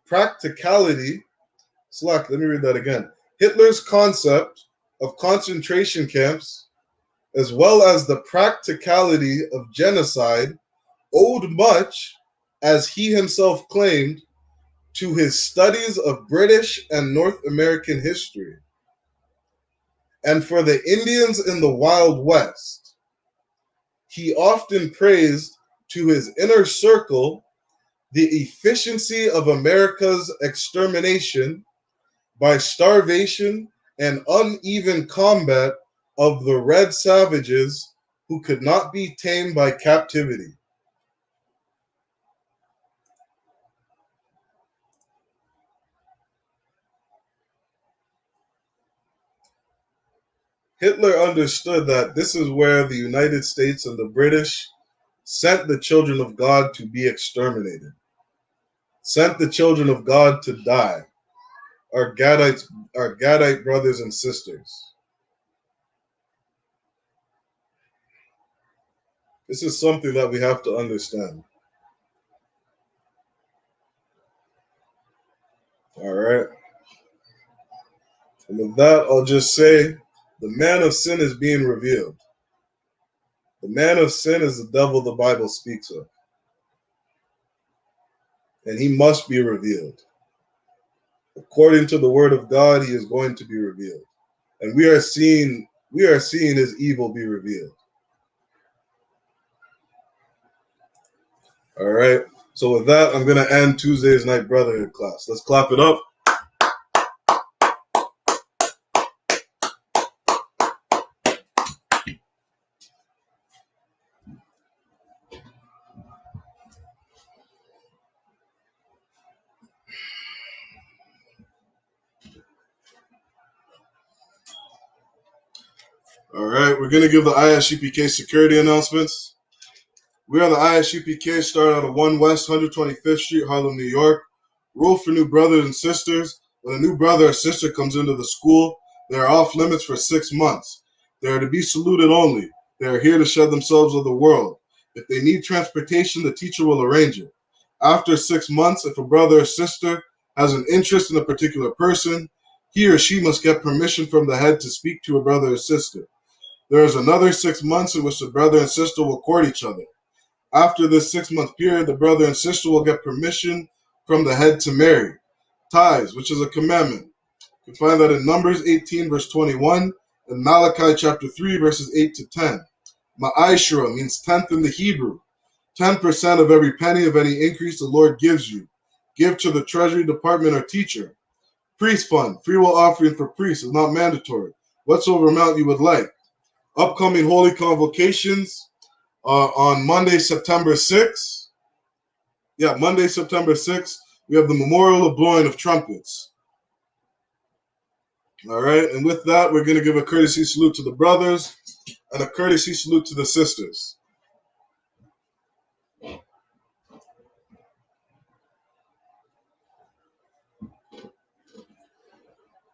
practicality, let me read that again. Hitler's concept of concentration camps, as well as the practicality of genocide, owed much, as he himself claimed, to his studies of British and North American history. And for the Indians in the Wild West, he often praised to his inner circle the efficiency of America's extermination by starvation and uneven combat of the red savages who could not be tamed by captivity. Hitler understood that this is where the United States and the British sent the children of God to be exterminated, sent the children of God to die, our Gadite brothers and sisters. This is something that we have to understand. All right. And with that, I'll just say the man of sin is being revealed. The man of sin is the devil the Bible speaks of. And he must be revealed. According to the word of God, he is going to be revealed. And we are seeing his evil be revealed. All right. So with that, I'm going to end Tuesday's Night Brotherhood class. Let's clap it up. All right, we're going to give the I.S.U.P.K security announcements. We are the I.S.U.P.K, started out of 1 West 125th Street, Harlem, New York. Rule for new brothers and sisters: when a new brother or sister comes into the school, they are off limits for 6 months. They are to be saluted only. They are here to shed themselves of the world. If they need transportation, the teacher will arrange it. After 6 months, if a brother or sister has an interest in a particular person, he or she must get permission from the head to speak to a brother or sister. There is another 6 months in which the brother and sister will court each other. After this 6-month period, the brother and sister will get permission from the head to marry. Tithes, which is a commandment. You can find that in Numbers 18, verse 21, and Malachi chapter 3, verses 8 to 10. Ma'ashra means tenth in the Hebrew. 10% of every penny of any increase the Lord gives you. Give to the treasury department or teacher. Priest fund, free will offering for priests is not mandatory. Whatsoever amount you would like. Upcoming holy convocations on Monday, September 6th. Monday, September 6th, we have the memorial of blowing of trumpets. All right, and with that, we're going to give a courtesy salute to the brothers and a courtesy salute to the sisters.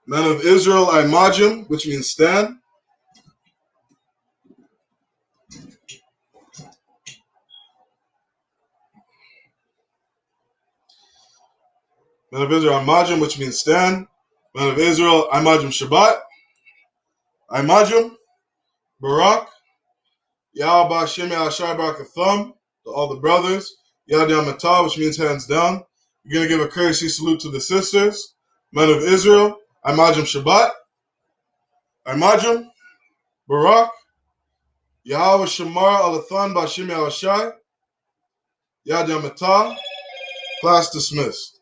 Men of Israel, I.M.A.J.M, which means stand. Men of Israel, I.M.A.J.M, which means stand. Men of Israel, I.M.A.J.M Shabbat. I.M.A.J.M, Barak. Yahweh Shem Yahshai Barakatham, to all the brothers. Yad Yamatah, which means hands down. We're going to give a courtesy salute to the sisters. Men of Israel, I.M.A.J.M Shabbat. I.M.A.J.M, Barak. Yahweh Shamar Alathan Bashim Yahshai. Yad Yamatah. Class dismissed.